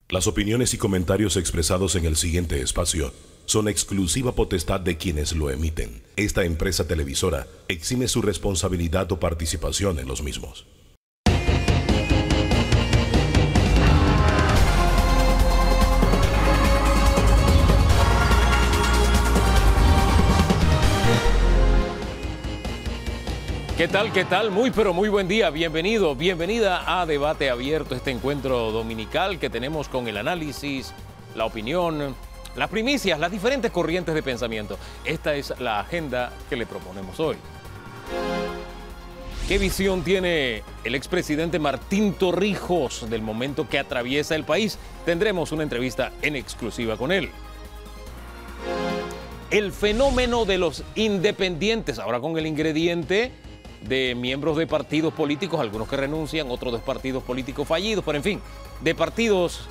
Las opiniones y comentarios expresados en el siguiente espacio son exclusiva potestad de quienes lo emiten. Esta empresa televisora exime su responsabilidad o participación en los mismos. ¿Qué tal? ¿Qué tal? Muy pero muy buen día. Bienvenido, bienvenida a Debate Abierto, este encuentro dominical que tenemos con el análisis, la opinión, las primicias, las diferentes corrientes de pensamiento. Esta es la agenda que le proponemos hoy. ¿Qué visión tiene el expresidente Martín Torrijos del momento que atraviesa el país? Tendremos una entrevista en exclusiva con él. El fenómeno de los independientes, ahora con el ingrediente de miembros de partidos políticos, algunos que renuncian, otros de partidos políticos fallidos, pero en fin, de partidos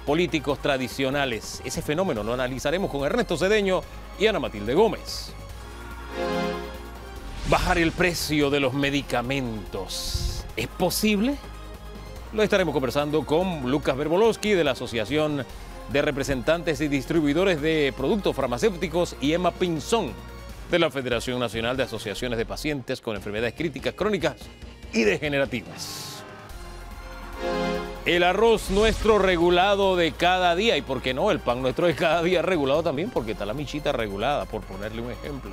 políticos tradicionales. Ese fenómeno lo analizaremos con Ernesto Cedeño y Ana Matilde Gómez. ¿Bajar el precio de los medicamentos es posible? Lo estaremos conversando con Lucas Verbolowski de la Asociación de Representantes y Distribuidores de Productos Farmacéuticos y Emma Pinzón de la Federación Nacional de Asociaciones de Pacientes con Enfermedades Críticas, Crónicas y Degenerativas. El arroz nuestro regulado de cada día, y por qué no, el pan nuestro de cada día regulado también, porque está la michita regulada, por ponerle un ejemplo.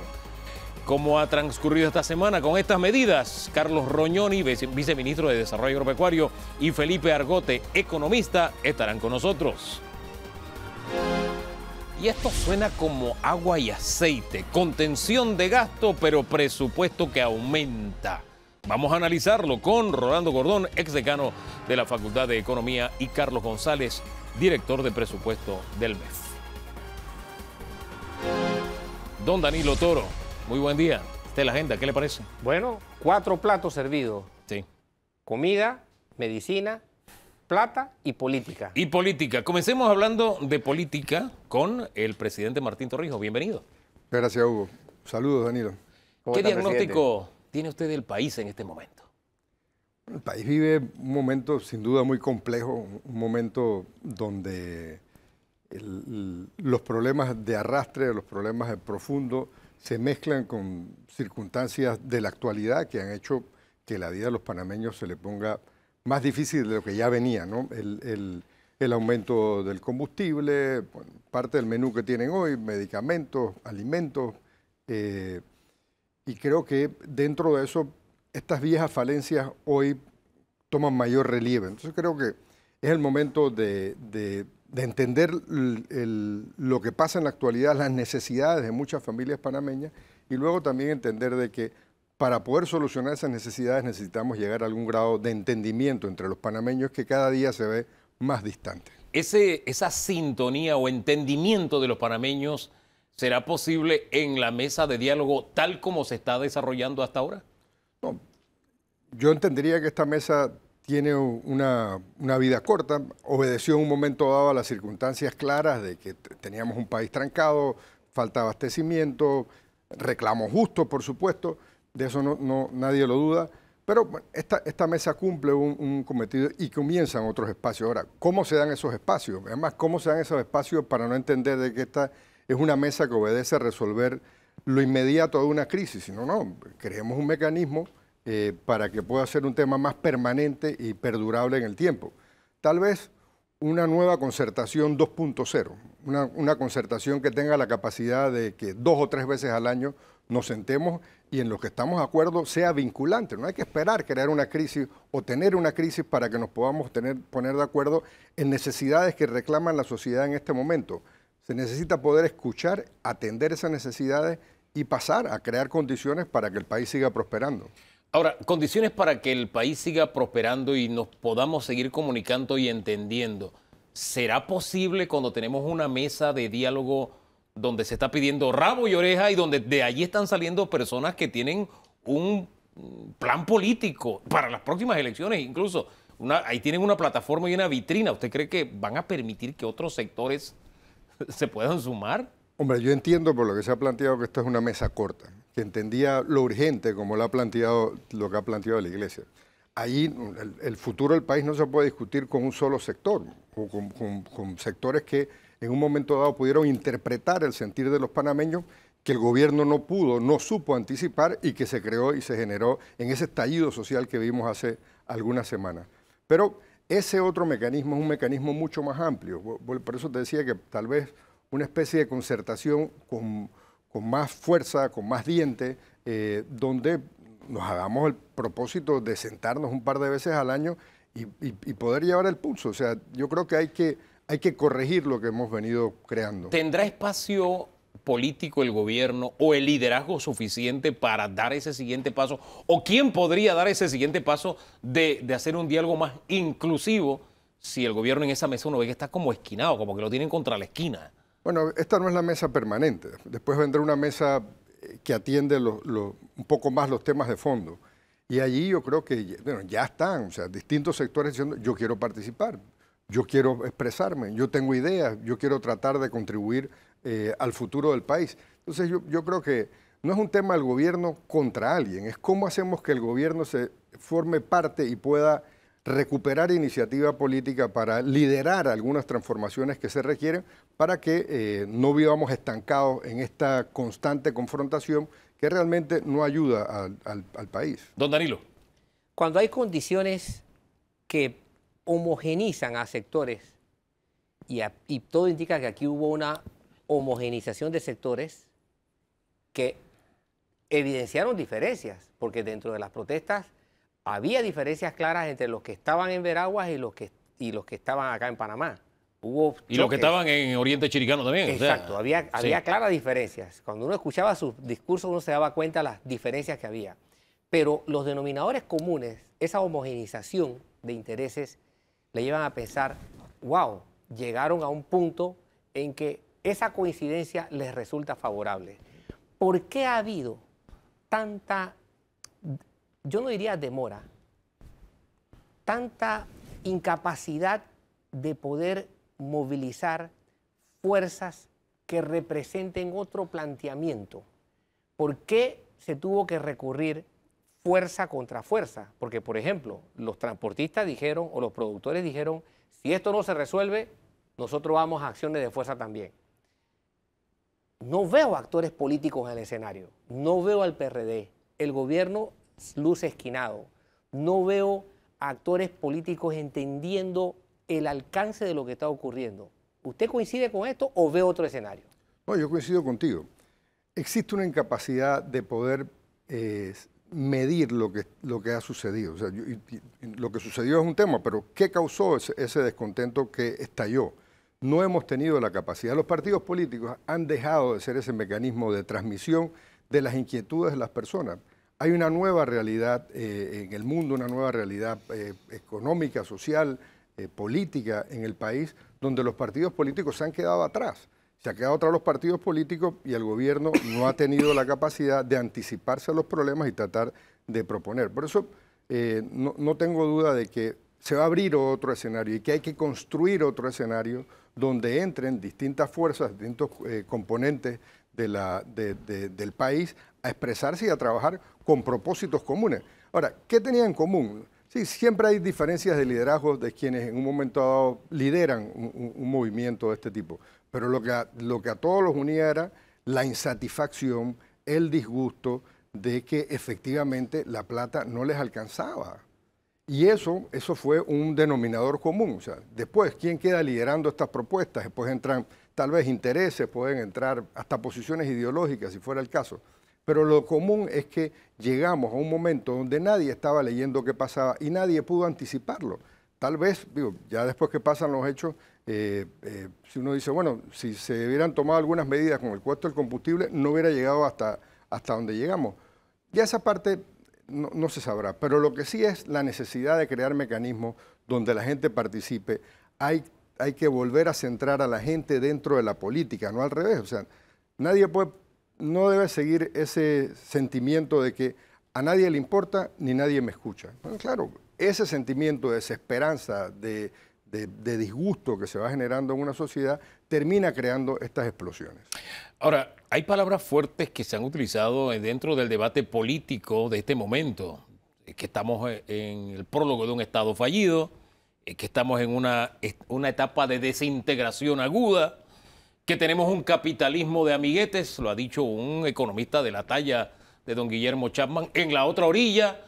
¿Cómo ha transcurrido esta semana con estas medidas? Carlos Roñoni, viceministro de Desarrollo Agropecuario, y Felipe Argote, economista, estarán con nosotros. Y esto suena como agua y aceite, contención de gasto, pero presupuesto que aumenta. Vamos a analizarlo con Rolando Gordón, exdecano de la Facultad de Economía, y Carlos González, director de presupuesto del MEF. Don Danilo Toro, muy buen día. Esta es la agenda, ¿qué le parece? Bueno, 4 platos servidos. Sí. Comida, medicina, plata y política. Y política. Comencemos hablando de política con el presidente Martín Torrijos. Bienvenido. Gracias, Hugo. Saludos, Danilo. ¿Qué diagnóstico tiene usted del país en este momento? El país vive un momento sin duda muy complejo, un momento donde los problemas de arrastre, los problemas de profundo se mezclan con circunstancias de la actualidad que han hecho que la vida de los panameños se le ponga más difícil de lo que ya venía, ¿no? El aumento del combustible, bueno, parte del menú que tienen hoy, medicamentos, alimentos, y creo que dentro de eso estas viejas falencias hoy toman mayor relieve. Entonces creo que es el momento de entender lo que pasa en la actualidad, las necesidades de muchas familias panameñas, y luego también entender de que para poder solucionar esas necesidades necesitamos llegar a algún grado de entendimiento entre los panameños que cada día se ve más distante. Esa sintonía o entendimiento de los panameños será posible en la mesa de diálogo tal como se está desarrollando hasta ahora. No, yo entendería que esta mesa tiene una vida corta, obedeció en un momento dado a las circunstancias claras de que teníamos un país trancado, falta abastecimiento, reclamos justos, por supuesto. De eso nadie lo duda, pero esta mesa cumple un cometido y comienzan otros espacios. Ahora, ¿cómo se dan esos espacios? Además, ¿cómo se dan esos espacios para no entender de que esta es una mesa que obedece a resolver lo inmediato de una crisis? Sino, no, creemos un mecanismo para que pueda ser un tema más permanente y perdurable en el tiempo. Tal vez una nueva concertación 2.0, una concertación que tenga la capacidad de que 2 o 3 veces al año nos sentemos y en lo que estamos de acuerdo sea vinculante. No hay que esperar crear una crisis o tener una crisis para que nos podamos poner de acuerdo en necesidades que reclaman la sociedad en este momento. Se necesita poder escuchar, atender esas necesidades y pasar a crear condiciones para que el país siga prosperando. Ahora, condiciones para que el país siga prosperando y nos podamos seguir comunicando y entendiendo. ¿Será posible cuando tenemos una mesa de diálogo donde se está pidiendo rabo y oreja y donde de allí están saliendo personas que tienen un plan político para las próximas elecciones? Incluso ahí tienen una plataforma y una vitrina. ¿Usted cree que van a permitir que otros sectores se puedan sumar? Hombre, yo entiendo por lo que se ha planteado que esto es una mesa corta, que entendía lo urgente como lo que ha planteado la Iglesia. ahí el futuro del país no se puede discutir con un solo sector o con sectores que en un momento dado pudieron interpretar el sentir de los panameños que el gobierno no pudo, no supo anticipar y que se creó y se generó en ese estallido social que vimos hace algunas semanas. Pero ese otro mecanismo es un mecanismo mucho más amplio. Por eso te decía que tal vez una especie de concertación con más fuerza, con más diente, donde nos hagamos el propósito de sentarnos un par de veces al año y poder llevar el pulso. O sea, yo creo que hay que corregir lo que hemos venido creando. ¿Tendrá espacio político el gobierno o el liderazgo suficiente para dar ese siguiente paso? ¿O quién podría dar ese siguiente paso de hacer un diálogo más inclusivo si el gobierno en esa mesa uno ve que está como esquinado, como que lo tienen contra la esquina? Bueno, esta no es la mesa permanente. Después vendrá una mesa que atiende un poco más los temas de fondo. Y allí yo creo que bueno, ya están, o sea, distintos sectores diciendo, yo quiero participar, yo quiero expresarme, yo tengo ideas, yo quiero tratar de contribuir al futuro del país. Entonces yo creo que no es un tema del gobierno contra alguien, es cómo hacemos que el gobierno se forme parte y pueda recuperar iniciativa política para liderar algunas transformaciones que se requieren para que no vivamos estancados en esta constante confrontación que realmente no ayuda al país. Don Danilo. Cuando hay condiciones que homogenizan a sectores y todo indica que aquí hubo una homogenización de sectores que evidenciaron diferencias, porque dentro de las protestas había diferencias claras entre los que estaban en Veraguas y los que estaban acá en Panamá. Hubo choques. Y los que estaban en Oriente Chiricano también. Exacto, o sea, había claras diferencias. Cuando uno escuchaba sus discursos uno se daba cuenta de las diferencias que había. Pero los denominadores comunes, esa homogenización de intereses, le llevan a pensar, wow, llegaron a un punto en que esa coincidencia les resulta favorable. ¿Por qué ha habido tanta, yo no diría demora, tanta incapacidad de poder movilizar fuerzas que representen otro planteamiento? ¿Por qué se tuvo que recurrir fuerza contra fuerza? Porque, por ejemplo, los transportistas dijeron, o los productores dijeron, si esto no se resuelve, nosotros vamos a acciones de fuerza también. No veo actores políticos en el escenario, no veo al PRD, el gobierno luce esquinado, no veo actores políticos entendiendo el alcance de lo que está ocurriendo. ¿Usted coincide con esto o ve otro escenario? No, yo coincido contigo. Existe una incapacidad de poder medir lo que ha sucedido. O sea, lo que sucedió es un tema, pero ¿qué causó ese descontento que estalló? No hemos tenido la capacidad. Los partidos políticos han dejado de ser ese mecanismo de transmisión de las inquietudes de las personas. Hay una nueva realidad en el mundo, una nueva realidad económica, social, política en el país, donde los partidos políticos se han quedado atrás. Se han quedado atrás los partidos políticos y el gobierno no ha tenido la capacidad de anticiparse a los problemas y tratar de proponer. Por eso no tengo duda de que se va a abrir otro escenario y que hay que construir otro escenario donde entren distintas fuerzas, distintos componentes del país a expresarse y a trabajar con propósitos comunes. Ahora, ¿qué tenían en común? Sí, siempre hay diferencias de liderazgo de quienes en un momento dado lideran un movimiento de este tipo, pero lo que a todos los unía era la insatisfacción, el disgusto de que efectivamente la plata no les alcanzaba. Y eso fue un denominador común. O sea, después, ¿quién queda liderando estas propuestas? Después entran tal vez intereses, pueden entrar hasta posiciones ideológicas, si fuera el caso. Pero lo común es que llegamos a un momento donde nadie estaba leyendo qué pasaba y nadie pudo anticiparlo. Tal vez, digo, ya después que pasan los hechos, si uno dice, bueno, si se hubieran tomado algunas medidas con el costo del combustible, no hubiera llegado hasta donde llegamos. Ya esa parte no se sabrá, pero lo que sí es la necesidad de crear mecanismos donde la gente participe. Hay que volver a centrar a la gente dentro de la política, no al revés. O sea, no debe seguir ese sentimiento de que a nadie le importa ni nadie me escucha. Bueno, claro, ese sentimiento de desesperanza, de disgusto que se va generando en una sociedad, termina creando estas explosiones. Ahora, hay palabras fuertes que se han utilizado dentro del debate político de este momento. que estamos en el prólogo de un Estado fallido, que estamos en una etapa de desintegración aguda, que tenemos un capitalismo de amiguetes, lo ha dicho un economista de la talla de don Guillermo Chapman, en la otra orilla,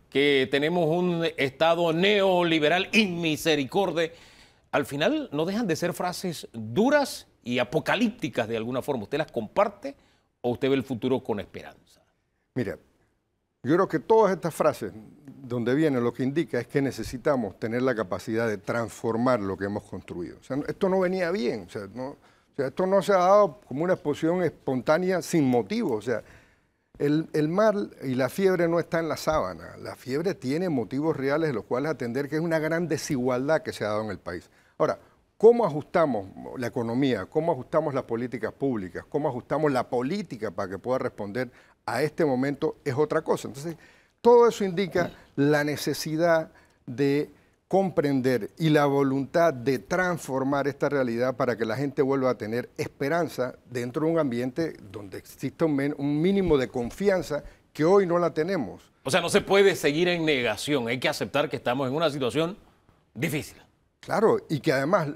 que tenemos un Estado neoliberal inmisericorde. Al final no dejan de ser frases duras y apocalípticas de alguna forma. ¿Usted las comparte o usted ve el futuro con esperanza? Mira, yo creo que todas estas frases, donde viene lo que indica es que necesitamos tener la capacidad de transformar lo que hemos construido. O sea, esto no venía bien, o sea, esto no se ha dado como una explosión espontánea sin motivo. O sea, el mal y la fiebre no está en la sábana. La fiebre tiene motivos reales de los cuales atender, que es una gran desigualdad que se ha dado en el país. Ahora, ¿cómo ajustamos la economía? ¿Cómo ajustamos las políticas públicas? ¿Cómo ajustamos la política para que pueda responder a este momento? Es otra cosa. Entonces, todo eso indica la necesidad de comprender y la voluntad de transformar esta realidad para que la gente vuelva a tener esperanza dentro de un ambiente donde exista un mínimo de confianza que hoy no la tenemos. O sea, no se puede seguir en negación, hay que aceptar que estamos en una situación difícil. Claro, y que además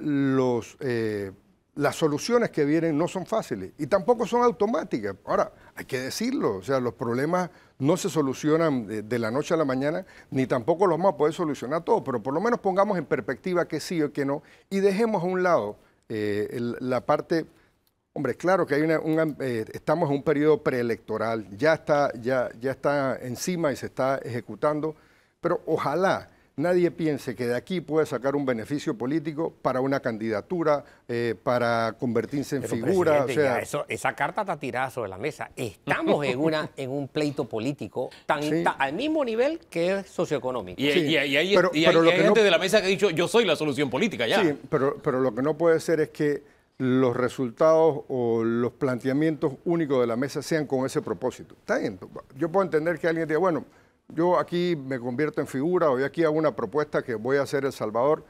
las soluciones que vienen no son fáciles y tampoco son automáticas. Ahora, hay que decirlo, o sea, los problemas no se solucionan de la noche a la mañana, ni tampoco los vamos a poder solucionar todos, pero por lo menos pongamos en perspectiva que sí o que no y dejemos a un lado la parte. Hombre, claro que hay estamos en un periodo preelectoral, ya está encima y se está ejecutando, pero ojalá nadie piense que de aquí puede sacar un beneficio político para una candidatura, para convertirse en figura. O sea, esa carta está tirada sobre la mesa. Estamos en un pleito político al mismo nivel que es socioeconómico. Y hay gente de la mesa que ha dicho, yo soy la solución política ya. Sí, pero lo que no puede ser es que los resultados o los planteamientos únicos de la mesa sean con ese propósito. Está bien, yo puedo entender que alguien diga, bueno, yo aquí me convierto en figura o yo aquí hago una propuesta que voy a hacer El Salvador,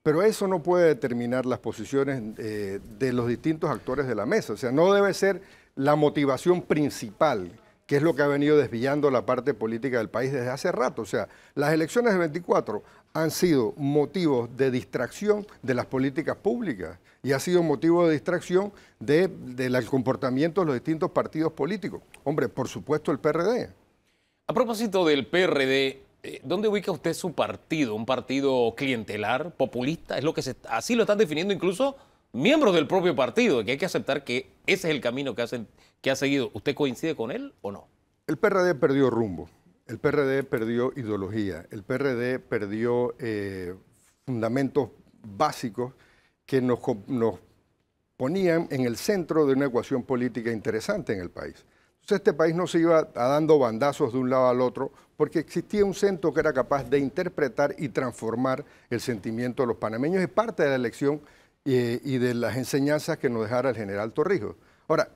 pero eso no puede determinar las posiciones de los distintos actores de la mesa. O sea, no debe ser la motivación principal, que es lo que ha venido desviando la parte política del país desde hace rato. O sea, las elecciones del 24 han sido motivos de distracción de las políticas públicas y ha sido motivo de distracción del comportamiento de los distintos partidos políticos. Hombre, por supuesto el PRD. A propósito del PRD, ¿dónde ubica usted su partido? ¿Un partido clientelar, populista? Es lo que así lo están definiendo incluso miembros del propio partido, que hay que aceptar que ese es el camino que ha seguido. ¿Usted coincide con él o no? El PRD perdió rumbo, el PRD perdió ideología, el PRD perdió fundamentos básicos que nos ponían en el centro de una ecuación política interesante en el país. Entonces este país no se iba dando bandazos de un lado al otro porque existía un centro que era capaz de interpretar y transformar el sentimiento de los panameños. Es parte de la elección y de las enseñanzas que nos dejara el general Torrijos. Ahora,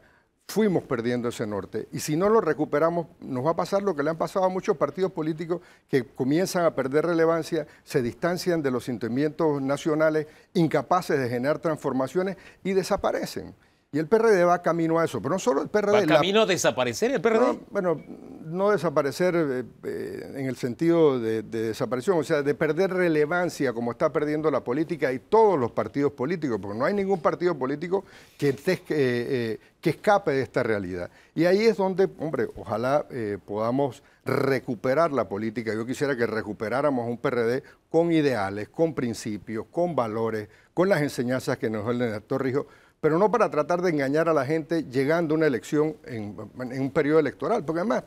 fuimos perdiendo ese norte y si no lo recuperamos nos va a pasar lo que le han pasado a muchos partidos políticos que comienzan a perder relevancia, se distancian de los sentimientos nacionales, incapaces de generar transformaciones y desaparecen. Y el PRD va camino a eso, pero no solo el PRD. ¿Va camino a desaparecer el PRD? No, bueno, no desaparecer en el sentido de desaparición, o sea, de perder relevancia como está perdiendo la política y todos los partidos políticos, porque no hay ningún partido político que escape de esta realidad. Y ahí es donde, hombre, ojalá podamos recuperar la política. Yo quisiera que recuperáramos un PRD con ideales, con principios, con valores, con las enseñanzas que nos dio el general Torrijos, pero no para tratar de engañar a la gente llegando a una elección en un periodo electoral, porque además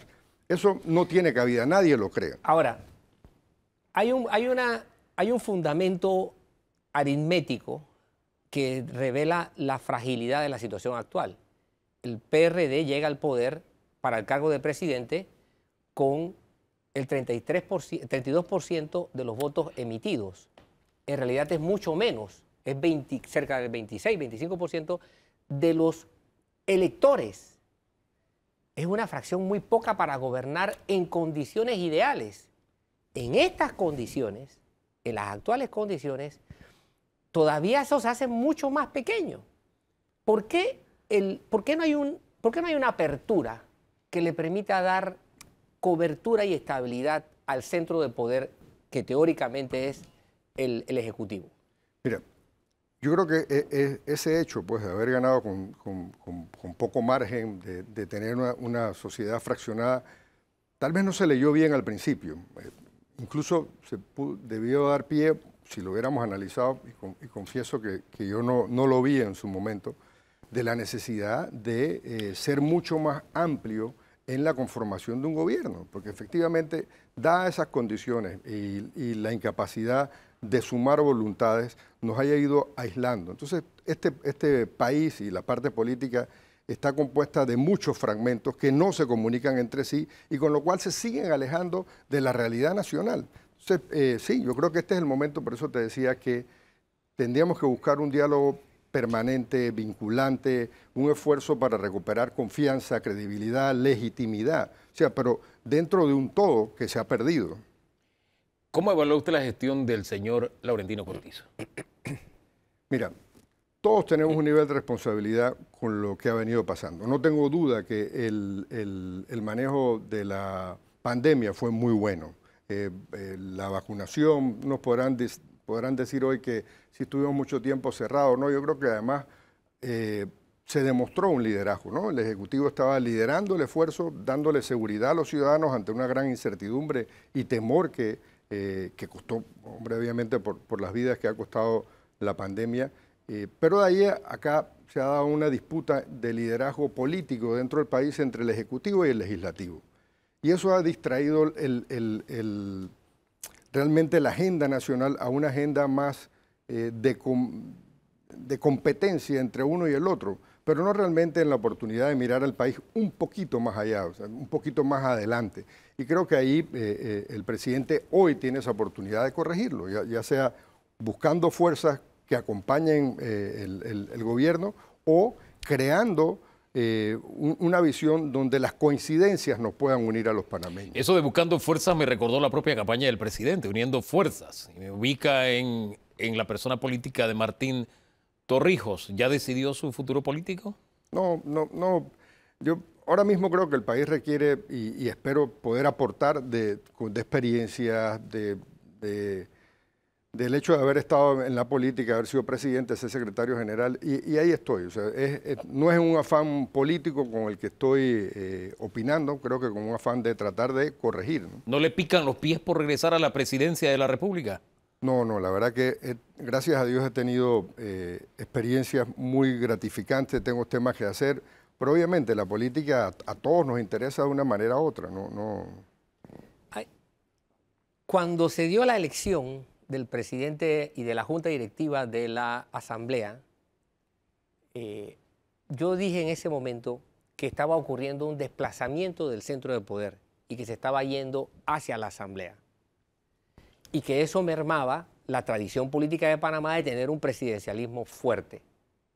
eso no tiene cabida, nadie lo cree. Ahora, hay un fundamento aritmético que revela la fragilidad de la situación actual. El PRD llega al poder para el cargo de presidente con el 32% de los votos emitidos. En realidad es mucho menos. Es cerca del 26, 25% de los electores. Es una fracción muy poca para gobernar en condiciones ideales. En estas condiciones, en las actuales condiciones, todavía eso se hace mucho más pequeño. ¿Por qué no hay una apertura que le permita dar cobertura y estabilidad al centro de poder que teóricamente es el Ejecutivo? Mira, yo creo que ese hecho, pues, de haber ganado con poco margen, de tener una sociedad fraccionada, tal vez no se leyó bien al principio. Incluso debió dar pie, si lo hubiéramos analizado, y confieso que yo no lo vi en su momento, de la necesidad de ser mucho más amplio en la conformación de un gobierno, porque efectivamente, dadas esas condiciones y la incapacidad de sumar voluntades, nos haya ido aislando. Entonces, este país y la parte política está compuesta de muchos fragmentos que no se comunican entre sí y con lo cual se siguen alejando de la realidad nacional. Entonces, sí, yo creo que este es el momento, por eso te decía que tendríamos que buscar un diálogo permanente, vinculante, un esfuerzo para recuperar confianza, credibilidad, legitimidad. O sea, pero dentro de un todo que se ha perdido. ¿Cómo evalúa usted la gestión del señor Laurentino Cortizo? Mira, todos tenemos un nivel de responsabilidad con lo que ha venido pasando. No tengo duda que el manejo de la pandemia fue muy bueno. La vacunación, nos podrán decir hoy que si estuvimos mucho tiempo cerrados, ¿no? Yo creo que además se demostró un liderazgo, ¿no? El Ejecutivo estaba liderando el esfuerzo, dándole seguridad a los ciudadanos ante una gran incertidumbre y temor que costó, hombre, obviamente por las vidas que ha costado la pandemia. Pero de ahí acá se ha dado una disputa de liderazgo político dentro del país entre el Ejecutivo y el Legislativo. Y eso ha distraído realmente la agenda nacional a una agenda más de competencia entre uno y el otro, pero no realmente en la oportunidad de mirar al país un poquito más allá, o sea, un poquito más adelante. Y creo que ahí el presidente hoy tiene esa oportunidad de corregirlo, ya sea buscando fuerzas que acompañen el gobierno o creando una visión donde las coincidencias nos puedan unir a los panameños. Eso de buscando fuerzas me recordó la propia campaña del presidente, uniendo fuerzas. Y me ubica en la persona política de Martín Torrijos. ¿Ya decidió su futuro político? No. Yo ahora mismo creo que el país requiere, y espero poder aportar de experiencias, del hecho de haber estado en la política, haber sido presidente, ser secretario general, y ahí estoy. O sea, no es un afán político con el que estoy opinando, creo que con un afán de tratar de corregir, ¿no? ¿No le pican los pies por regresar a la presidencia de la República? No, la verdad que gracias a Dios he tenido experiencias muy gratificantes, tengo temas que hacer, pero obviamente la política a todos nos interesa de una manera u otra. Cuando se dio la elección del presidente y de la junta directiva de la Asamblea, yo dije en ese momento que estaba ocurriendo un desplazamiento del centro de poder y que se estaba yendo hacia la Asamblea. Y que eso mermaba la tradición política de Panamá de tener un presidencialismo fuerte.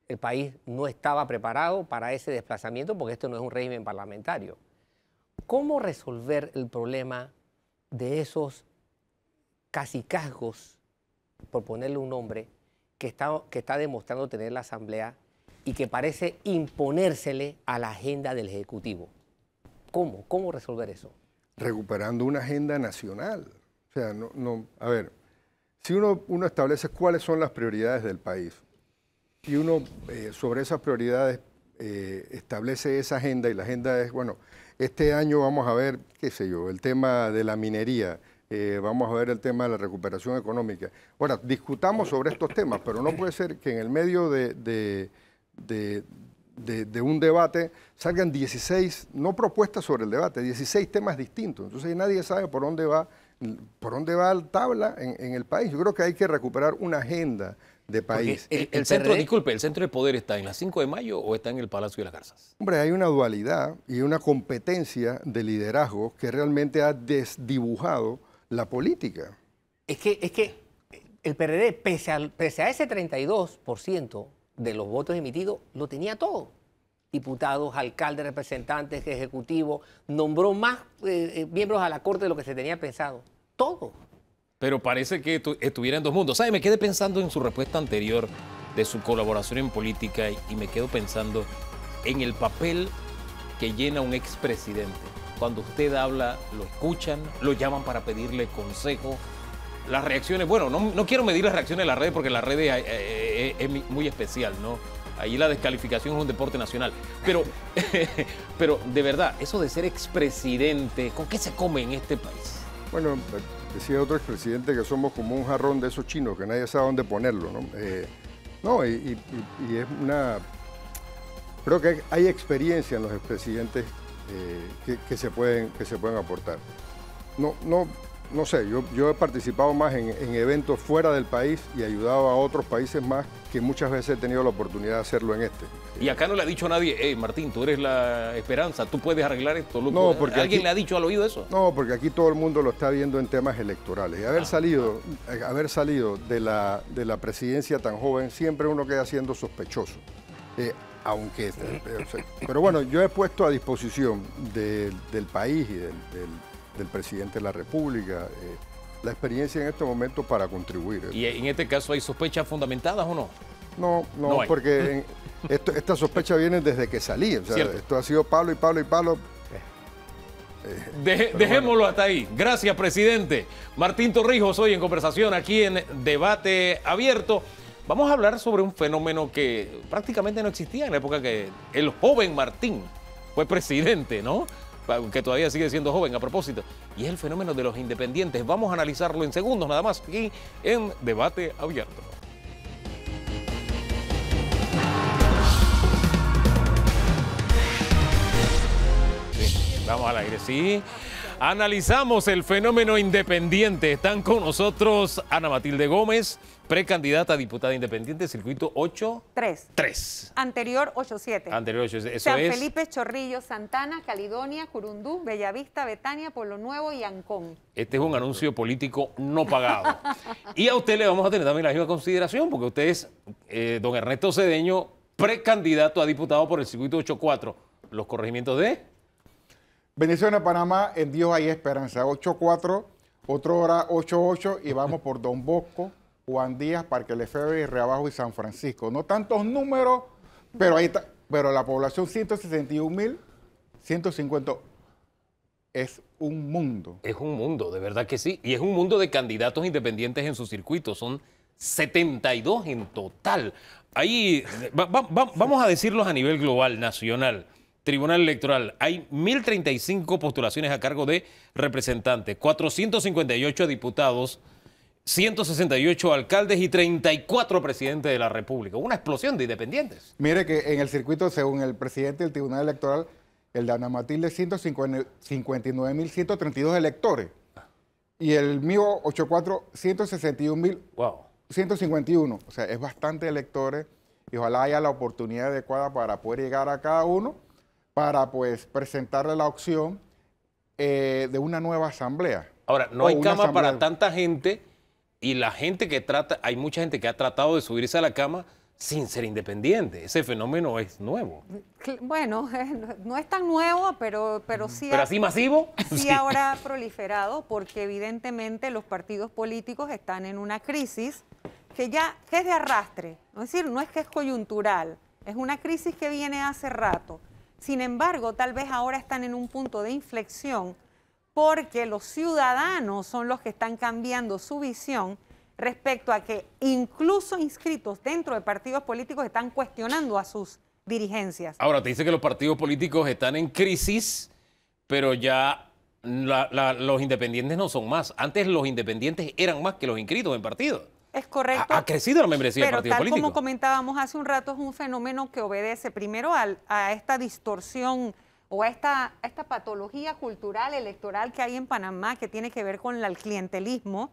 El país no estaba preparado para ese desplazamiento porque esto no es un régimen parlamentario. ¿Cómo resolver el problema de esos cacicazgos, por ponerle un nombre, que está demostrando tener la Asamblea y que parece imponérsele a la agenda del Ejecutivo? ¿Cómo resolver eso? Recuperando una agenda nacional. O sea, a ver, si uno establece cuáles son las prioridades del país y uno sobre esas prioridades establece esa agenda, y la agenda es, bueno, este año vamos a ver, qué sé yo, el tema de la minería, vamos a ver el tema de la recuperación económica. Ahora, discutamos sobre estos temas, pero no puede ser que en el medio de un debate salgan 16, no propuestas sobre el debate, 16 temas distintos. Entonces nadie sabe por dónde va la tabla en el país. Yo creo que hay que recuperar una agenda de país. El centro, disculpe, ¿el centro de poder está en la 5 de mayo o está en el Palacio de las Garzas? Hombre, hay una dualidad y una competencia de liderazgo que realmente ha desdibujado la política. Es que el PRD, pese a ese 32% de los votos emitidos, lo tenía todo. Diputados, alcaldes, representantes, ejecutivos, nombró más miembros a la Corte de lo que se tenía pensado. Todo. Pero parece que estuviera en dos mundos. ¿Sabe? Me quedé pensando en su respuesta anterior de su colaboración en política y me quedo pensando en el papel que llena un expresidente. Cuando usted habla, lo escuchan, lo llaman para pedirle consejo. Las reacciones, bueno, no quiero medir las reacciones en las redes porque en las redes es muy especial, ¿no? Ahí la descalificación es un deporte nacional. Pero de verdad, eso de ser expresidente, ¿con qué se come en este país? Bueno, decía otro expresidente que somos como un jarrón de esos chinos, que nadie sabe dónde ponerlo, ¿no? Y es una... Creo que hay experiencia en los expresidentes que se pueden aportar. No sé, yo he participado más en eventos fuera del país y ayudado a otros países más que muchas veces he tenido la oportunidad de hacerlo en este. Y acá no le ha dicho a nadie, hey Martín, tú eres la esperanza, tú puedes arreglar esto. No, porque ¿Alguien aquí, le ha dicho al oído eso? No, porque aquí todo el mundo lo está viendo en temas electorales. Y haber salido de la presidencia tan joven, siempre uno queda siendo sospechoso. Pero bueno, yo he puesto a disposición del país y del presidente de la República la experiencia en este momento para contribuir. ¿Y en este caso hay sospechas fundamentadas o no? No, porque esta sospecha viene desde que salí. O sea, esto ha sido palo y palo y palo. Dejémoslo hasta ahí. Gracias, presidente. Martín Torrijos, hoy en conversación aquí en Debate Abierto. Vamos a hablar sobre un fenómeno que prácticamente no existía en la época que el joven Martín fue presidente, ¿no? Que todavía sigue siendo joven a propósito. Y es el fenómeno de los independientes. Vamos a analizarlo en segundos nada más aquí en Debate Abierto. Vamos al aire, sí. Analizamos el fenómeno independiente. Están con nosotros Ana Matilde Gómez, precandidata a diputada independiente, circuito 8-3. Anterior 8-7. Anterior 8-7. Eso San es Felipe, Chorrillo, Santana, Caledonia, Curundú, Bellavista, Betania, Pueblo Nuevo y Ancón. Este es un anuncio político no pagado. Y a usted le vamos a tener también la misma consideración, porque usted es don Ernesto Cedeño, precandidato a diputado por el circuito 8-4. Los corregimientos de... Bendiciones, Panamá, en Dios hay esperanza. 8-4, otra hora 8-8 y vamos por Don Bosco, Juan Díaz, Parque Lefebvre, Reabajo y San Francisco. No tantos números, pero ahí está. Pero la población 161.150 es un mundo. Es un mundo, de verdad que sí. Y es un mundo de candidatos independientes en su circuito. Son 72 en total. Ahí vamos a decirlos a nivel global, nacional. Tribunal Electoral, hay 1.035 postulaciones a cargo de representantes, 458 diputados, 168 alcaldes y 34 presidentes de la República. Una explosión de independientes. Mire que en el circuito, según el presidente del Tribunal Electoral, el de Ana Matilde, 159.132 electores. Y el mío, 8-4, 161.151. O sea, es bastante electores y ojalá haya la oportunidad adecuada para poder llegar a cada uno para pues presentarle la opción de una nueva asamblea. Ahora, no hay cama para tanta gente y la gente que trata, hay mucha gente que ha tratado de subirse a la cama sin ser independiente. Ese fenómeno es nuevo. Bueno, no es tan nuevo, pero sí... ¿Pero así masivo? Sí, ahora ha proliferado porque evidentemente los partidos políticos están en una crisis que es de arrastre. Es decir, no es que es coyuntural, es una crisis que viene hace rato. Sin embargo, tal vez ahora están en un punto de inflexión porque los ciudadanos son los que están cambiando su visión respecto a que incluso inscritos dentro de partidos políticos están cuestionando a sus dirigencias. Ahora, te dice que los partidos políticos están en crisis, pero ya los independientes no son más. Antes los independientes eran más que los inscritos en partidos. Es correcto. Ha crecido la membresía del partido político. Pero tal como comentábamos hace un rato, es un fenómeno que obedece primero a esta distorsión o a esta patología cultural electoral que hay en Panamá que tiene que ver con el clientelismo.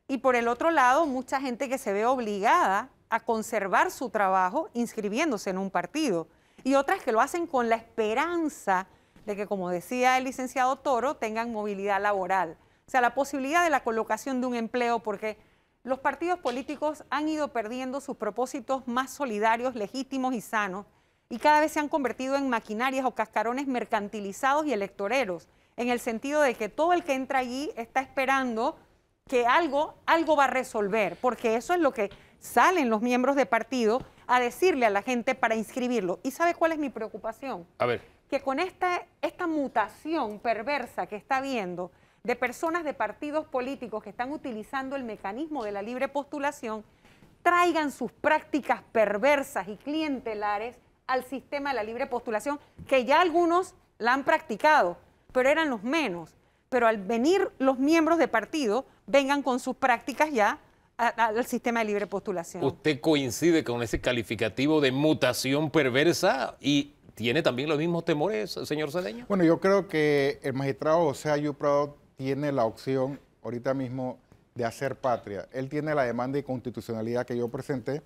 Y por el otro lado, mucha gente que se ve obligada a conservar su trabajo inscribiéndose en un partido. Y otras que lo hacen con la esperanza de que, como decía el licenciado Toro, tengan movilidad laboral. O sea, la posibilidad de la colocación de un empleo, porque los partidos políticos han ido perdiendo sus propósitos más solidarios, legítimos y sanos, y cada vez se han convertido en maquinarias o cascarones mercantilizados y electoreros, en el sentido de que todo el que entra allí está esperando que algo va a resolver, porque eso es lo que salen los miembros de partido a decirle a la gente para inscribirlo. ¿Y sabe cuál es mi preocupación? A ver. que con esta mutación perversa que está habiendo de personas de partidos políticos que están utilizando el mecanismo de la libre postulación, traigan sus prácticas perversas y clientelares al sistema de la libre postulación, que ya algunos la han practicado, pero eran los menos. Pero al venir los miembros de partido, vengan con sus prácticas ya al sistema de libre postulación. ¿Usted coincide con ese calificativo de mutación perversa y tiene también los mismos temores, señor Cedeño? Bueno, yo creo que el magistrado José Ayub Prado tiene la opción ahorita mismo de hacer patria. Él tiene la demanda de constitucionalidad que yo presenté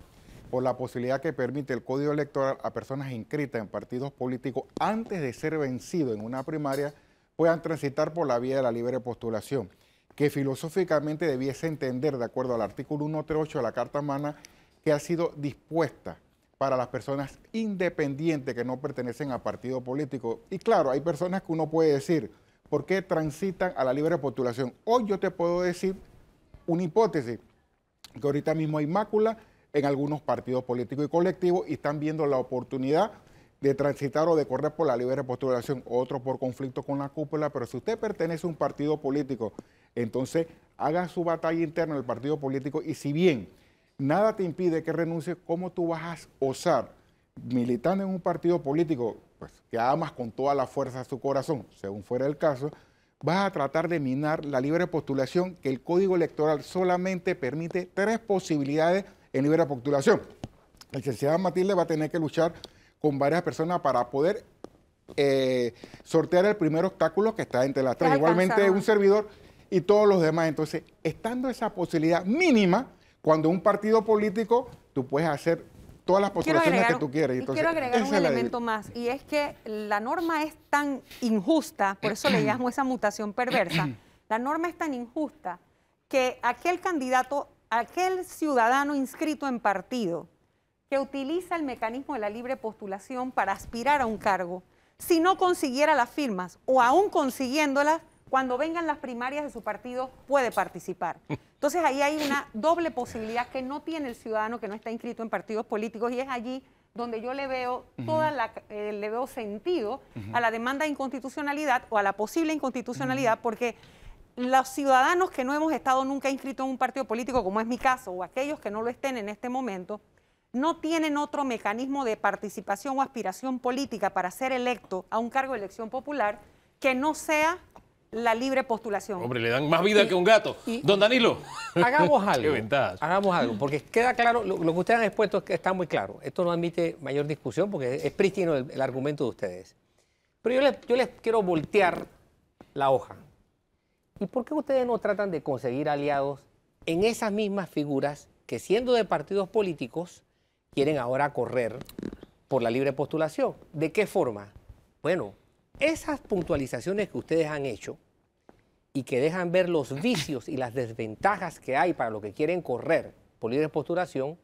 por la posibilidad que permite el Código Electoral a personas inscritas en partidos políticos antes de ser vencido en una primaria puedan transitar por la vía de la libre postulación, que filosóficamente debiese entender, de acuerdo al artículo 138 de la Carta Magna, que ha sido dispuesta para las personas independientes que no pertenecen a partido político. Y claro, hay personas que uno puede decir, ¿por qué transitan a la libre postulación? Hoy yo te puedo decir una hipótesis, que ahorita mismo hay mácula en algunos partidos políticos y colectivos y están viendo la oportunidad de transitar o de correr por la libre postulación, otro por conflicto con la cúpula, pero si usted pertenece a un partido político, entonces haga su batalla interna en el partido político y si bien nada te impide que renuncie, ¿cómo tú vas a osar, militando en un partido político, pues que amas con toda la fuerza de su corazón, según fuera el caso, vas a tratar de minar la libre postulación, que el Código Electoral solamente permite 3 posibilidades en libre postulación? La licenciada Matilde va a tener que luchar con varias personas para poder sortear el primer obstáculo que está entre las 3. Igualmente un servidor y todos los demás. Entonces, estando esa posibilidad mínima, cuando un partido político, tú puedes hacer todas las postulaciones que tú quieres. Entonces, quiero agregar un elemento más, y es que la norma es tan injusta, por eso le llamo esa mutación perversa, la norma es tan injusta que aquel candidato, aquel ciudadano inscrito en partido, que utiliza el mecanismo de la libre postulación para aspirar a un cargo, si no consiguiera las firmas o aún consiguiéndolas, cuando vengan las primarias de su partido puede participar. Entonces ahí hay una doble posibilidad que no tiene el ciudadano que no está inscrito en partidos políticos y es allí donde yo le veo le veo sentido a la demanda de inconstitucionalidad o a la posible inconstitucionalidad, porque los ciudadanos que no hemos estado nunca inscritos en un partido político, como es mi caso, o aquellos que no lo estén en este momento, no tienen otro mecanismo de participación o aspiración política para ser electo a un cargo de elección popular que no sea la libre postulación. Hombre, le dan más vida que un gato. Don Danilo. Hagamos algo. Qué ventaja. Hagamos algo, porque queda claro, lo que ustedes han expuesto es que está muy claro. Esto no admite mayor discusión porque es prístino el argumento de ustedes. Pero yo les quiero voltear la hoja. ¿Y por qué ustedes no tratan de conseguir aliados en esas mismas figuras que, siendo de partidos políticos, quieren ahora correr por la libre postulación? ¿De qué forma? Bueno, esas puntualizaciones que ustedes han hecho y que dejan ver los vicios y las desventajas que hay para los que quieren correr por libre postulación,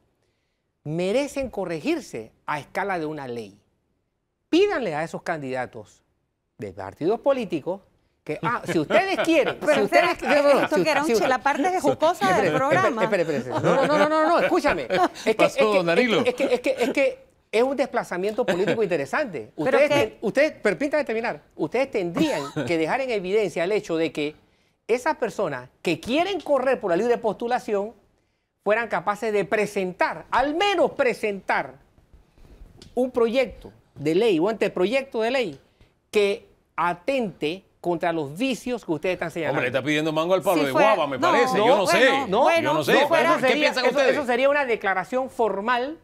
merecen corregirse a escala de una ley. Pídanle a esos candidatos de partidos políticos que, si ustedes quieren... Pero esto que era la parte de jocosa del programa. Espere. No, escúchame. Danilo. Es que es un desplazamiento político interesante. Ustedes, permítanme terminar, ustedes tendrían que dejar en evidencia el hecho de que esas personas que quieren correr por la libre postulación fueran capaces de presentar, al menos presentar, un proyecto de ley o anteproyecto de ley que atente contra los vicios que ustedes están señalando. Hombre, le está pidiendo mango al palo de guava, me parece. Yo no sé. ¿Qué piensan ustedes? Eso sería una declaración formal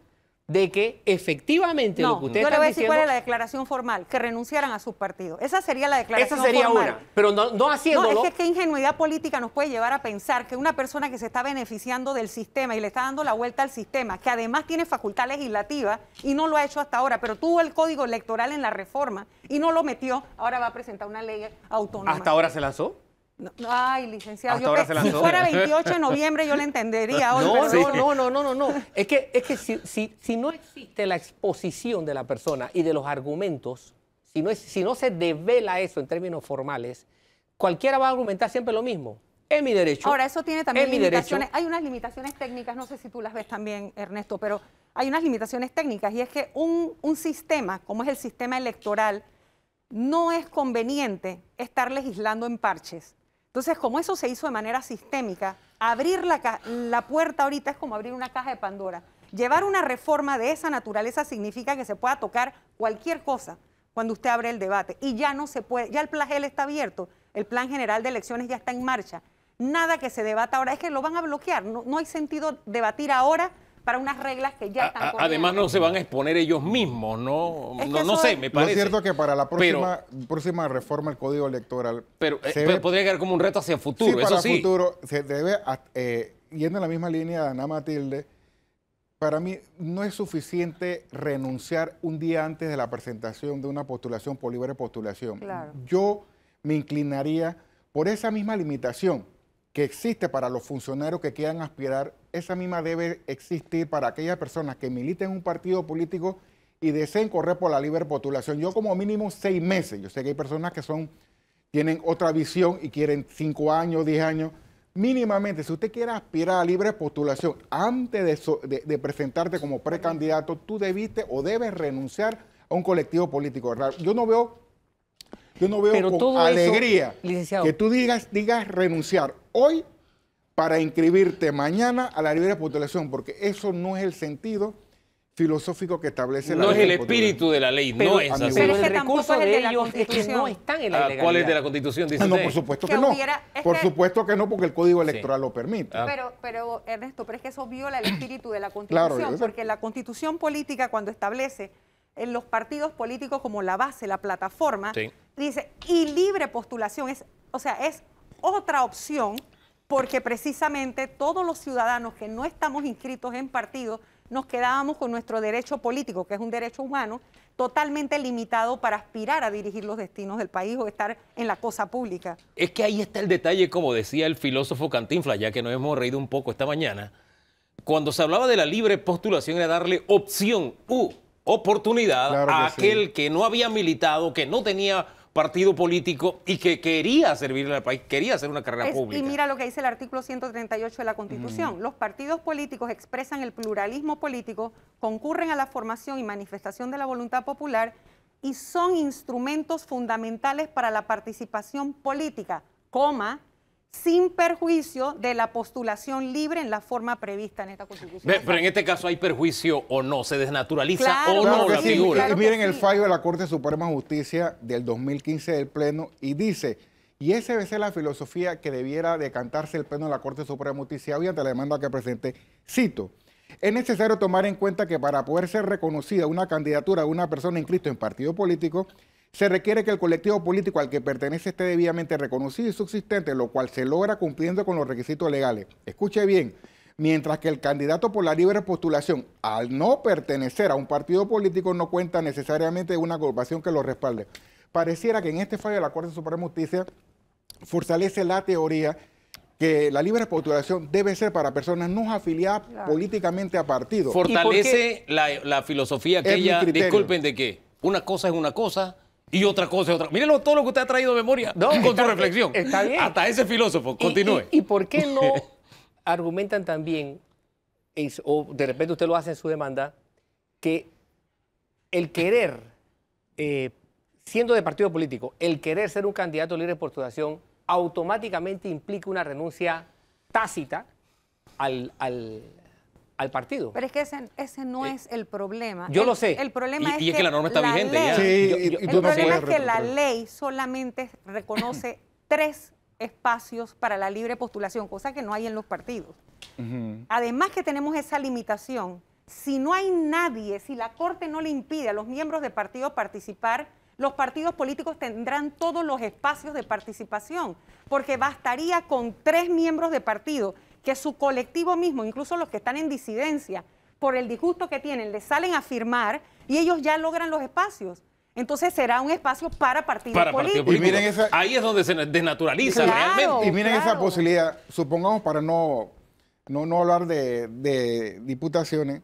de que efectivamente lo que ustedes yo le están voy a decir diciendo... cuál es la declaración formal, que renunciaran a sus partidos. Esa sería la declaración formal. Esa sería formal. una, pero no haciéndolo... No, es que qué ingenuidad política nos puede llevar a pensar que una persona que se está beneficiando del sistema y le está dando la vuelta al sistema, que además tiene facultad legislativa y no lo ha hecho hasta ahora, pero tuvo el código electoral en la reforma y no lo metió, ahora va a presentar una ley autónoma. ¿Hasta ahora se lanzó? No, ay, licenciado, si fuera 28 de noviembre yo le entendería hoy. No. Es que si no existe la exposición de la persona y de los argumentos, si no se devela eso en términos formales, cualquiera va a argumentar siempre lo mismo. Es mi derecho. Ahora, eso tiene también limitaciones. Hay unas limitaciones técnicas, no sé si tú las ves también, Ernesto, pero hay unas limitaciones técnicas y es que un sistema, como es el sistema electoral, no es conveniente estar legislando en parches. Entonces, como eso se hizo de manera sistémica, abrir la puerta ahorita es como abrir una caja de Pandora. Llevar una reforma de esa naturaleza significa que se pueda tocar cualquier cosa cuando usted abre el debate. Y ya no se puede, ya el PLAGEL está abierto, el Plan General de Elecciones ya está en marcha. Nada que se debata ahora, es que lo van a bloquear. No hay sentido debatir ahora para unas reglas que ya están corriendo. Además no se van a exponer ellos mismos, ¿no? No sé, me parece. Lo cierto es que para la próxima reforma del Código Electoral... Pero podría quedar como un reto hacia el futuro, sí, eso sí. Para el futuro se debe, yendo en la misma línea de Ana Matilde, para mí no es suficiente renunciar un día antes de la presentación de una postulación por libre postulación. Claro. Yo me inclinaría por esa misma limitación que existe para los funcionarios que quieran aspirar, esa misma debe existir para aquellas personas que militen en un partido político y deseen correr por la libre postulación. Yo como mínimo 6 meses, yo sé que hay personas que tienen otra visión y quieren 5 años, 10 años. Mínimamente, si usted quiere aspirar a libre postulación, antes de presentarte como precandidato, tú debiste o debes renunciar a un colectivo político, ¿verdad? Yo no veo Pero con alegría eso, licenciado, que tú digas renunciar hoy para inscribirte mañana a la libre postulación, porque eso no es el sentido filosófico que establece la ley. No es el espíritu de la ley, no es así. Pero es que el recurso tampoco es el de de la ellos es que Constitución. no están en la ilegalidad. ¿Cuál es de la Constitución, dice No, usted? por supuesto Que que no. hubiera- es Por que- supuesto que no, porque el Código Electoral lo permite. Pero Ernesto, pero es que eso viola el espíritu de la Constitución, Claro, porque la Constitución política, cuando establece en los partidos políticos como la base, la plataforma, Sí. dice, y libre postulación, es otra opción, porque precisamente todos los ciudadanos que no estamos inscritos en partidos nos quedábamos con nuestro derecho político, que es un derecho humano, totalmente limitado para aspirar a dirigir los destinos del país o estar en la cosa pública. Es que ahí está el detalle, como decía el filósofo Cantinflas, ya que nos hemos reído un poco esta mañana. Cuando se hablaba de la libre postulación era darle opción u oportunidad Claro a que sí. aquel que no había militado, que no tenía partido político y que quería servirle al país, quería hacer una carrera pública. Y mira lo que dice el artículo 138 de la Constitución. Los partidos políticos expresan el pluralismo político, concurren a la formación y manifestación de la voluntad popular y son instrumentos fundamentales para la participación política, sin perjuicio de la postulación libre en la forma prevista en esta Constitución. Pero en este caso hay perjuicio o no, se desnaturaliza Claro, o Claro no que la sí. figura. Claro Y miren que el sí. fallo de la Corte Suprema de Justicia del 2015 del Pleno y dice, y esa debe ser la filosofía que debiera decantarse el Pleno de la Corte Suprema de Justicia hoy ante la demanda que presenté. Cito, es necesario tomar en cuenta que para poder ser reconocida una candidatura de una persona inscrita en partido político, se requiere que el colectivo político al que pertenece esté debidamente reconocido y subsistente, lo cual se logra cumpliendo con los requisitos legales. Escuche bien, mientras que el candidato por la libre postulación, al no pertenecer a un partido político, no cuenta necesariamente de una agrupación que lo respalde. Pareciera que en este fallo de la Corte Suprema de Justicia fortalece la teoría que la libre postulación debe ser para personas no afiliadas políticamente a partidos. Fortalece la filosofía que Es mi ella, criterio. disculpen, de que una cosa es una cosa y otra cosa es otra. Mírenlo todo lo que usted ha traído de memoria No, con está- su reflexión. está bien. Hasta ese filósofo, continúe. ¿Y por qué no argumentan también, o de repente usted lo hace en su demanda, que el querer, siendo de partido político, el querer ser un candidato libre de postulación automáticamente implica una renuncia tácita al partido? Pero es que ese no es el problema. Yo lo sé. El problema Y es que la norma está vigente ya. Sí, Yo- y yo- tú El no problema puedes es que la recuperar. ley solamente reconoce 3 espacios para la libre postulación, cosa que no hay en los partidos. Además que tenemos esa limitación, si no hay nadie, si la Corte no le impide a los miembros de partido participar, los partidos políticos tendrán todos los espacios de participación, porque bastaría con 3 miembros de partido que su colectivo mismo, incluso los que están en disidencia, por el disgusto que tienen, les salen a firmar y ellos ya logran los espacios. Entonces será un espacio para partidos Para partidos políticos. políticos. Y miren esa- Ahí es donde se desnaturaliza Claro. realmente. Y miren esa claro. posibilidad, supongamos para no hablar de diputaciones,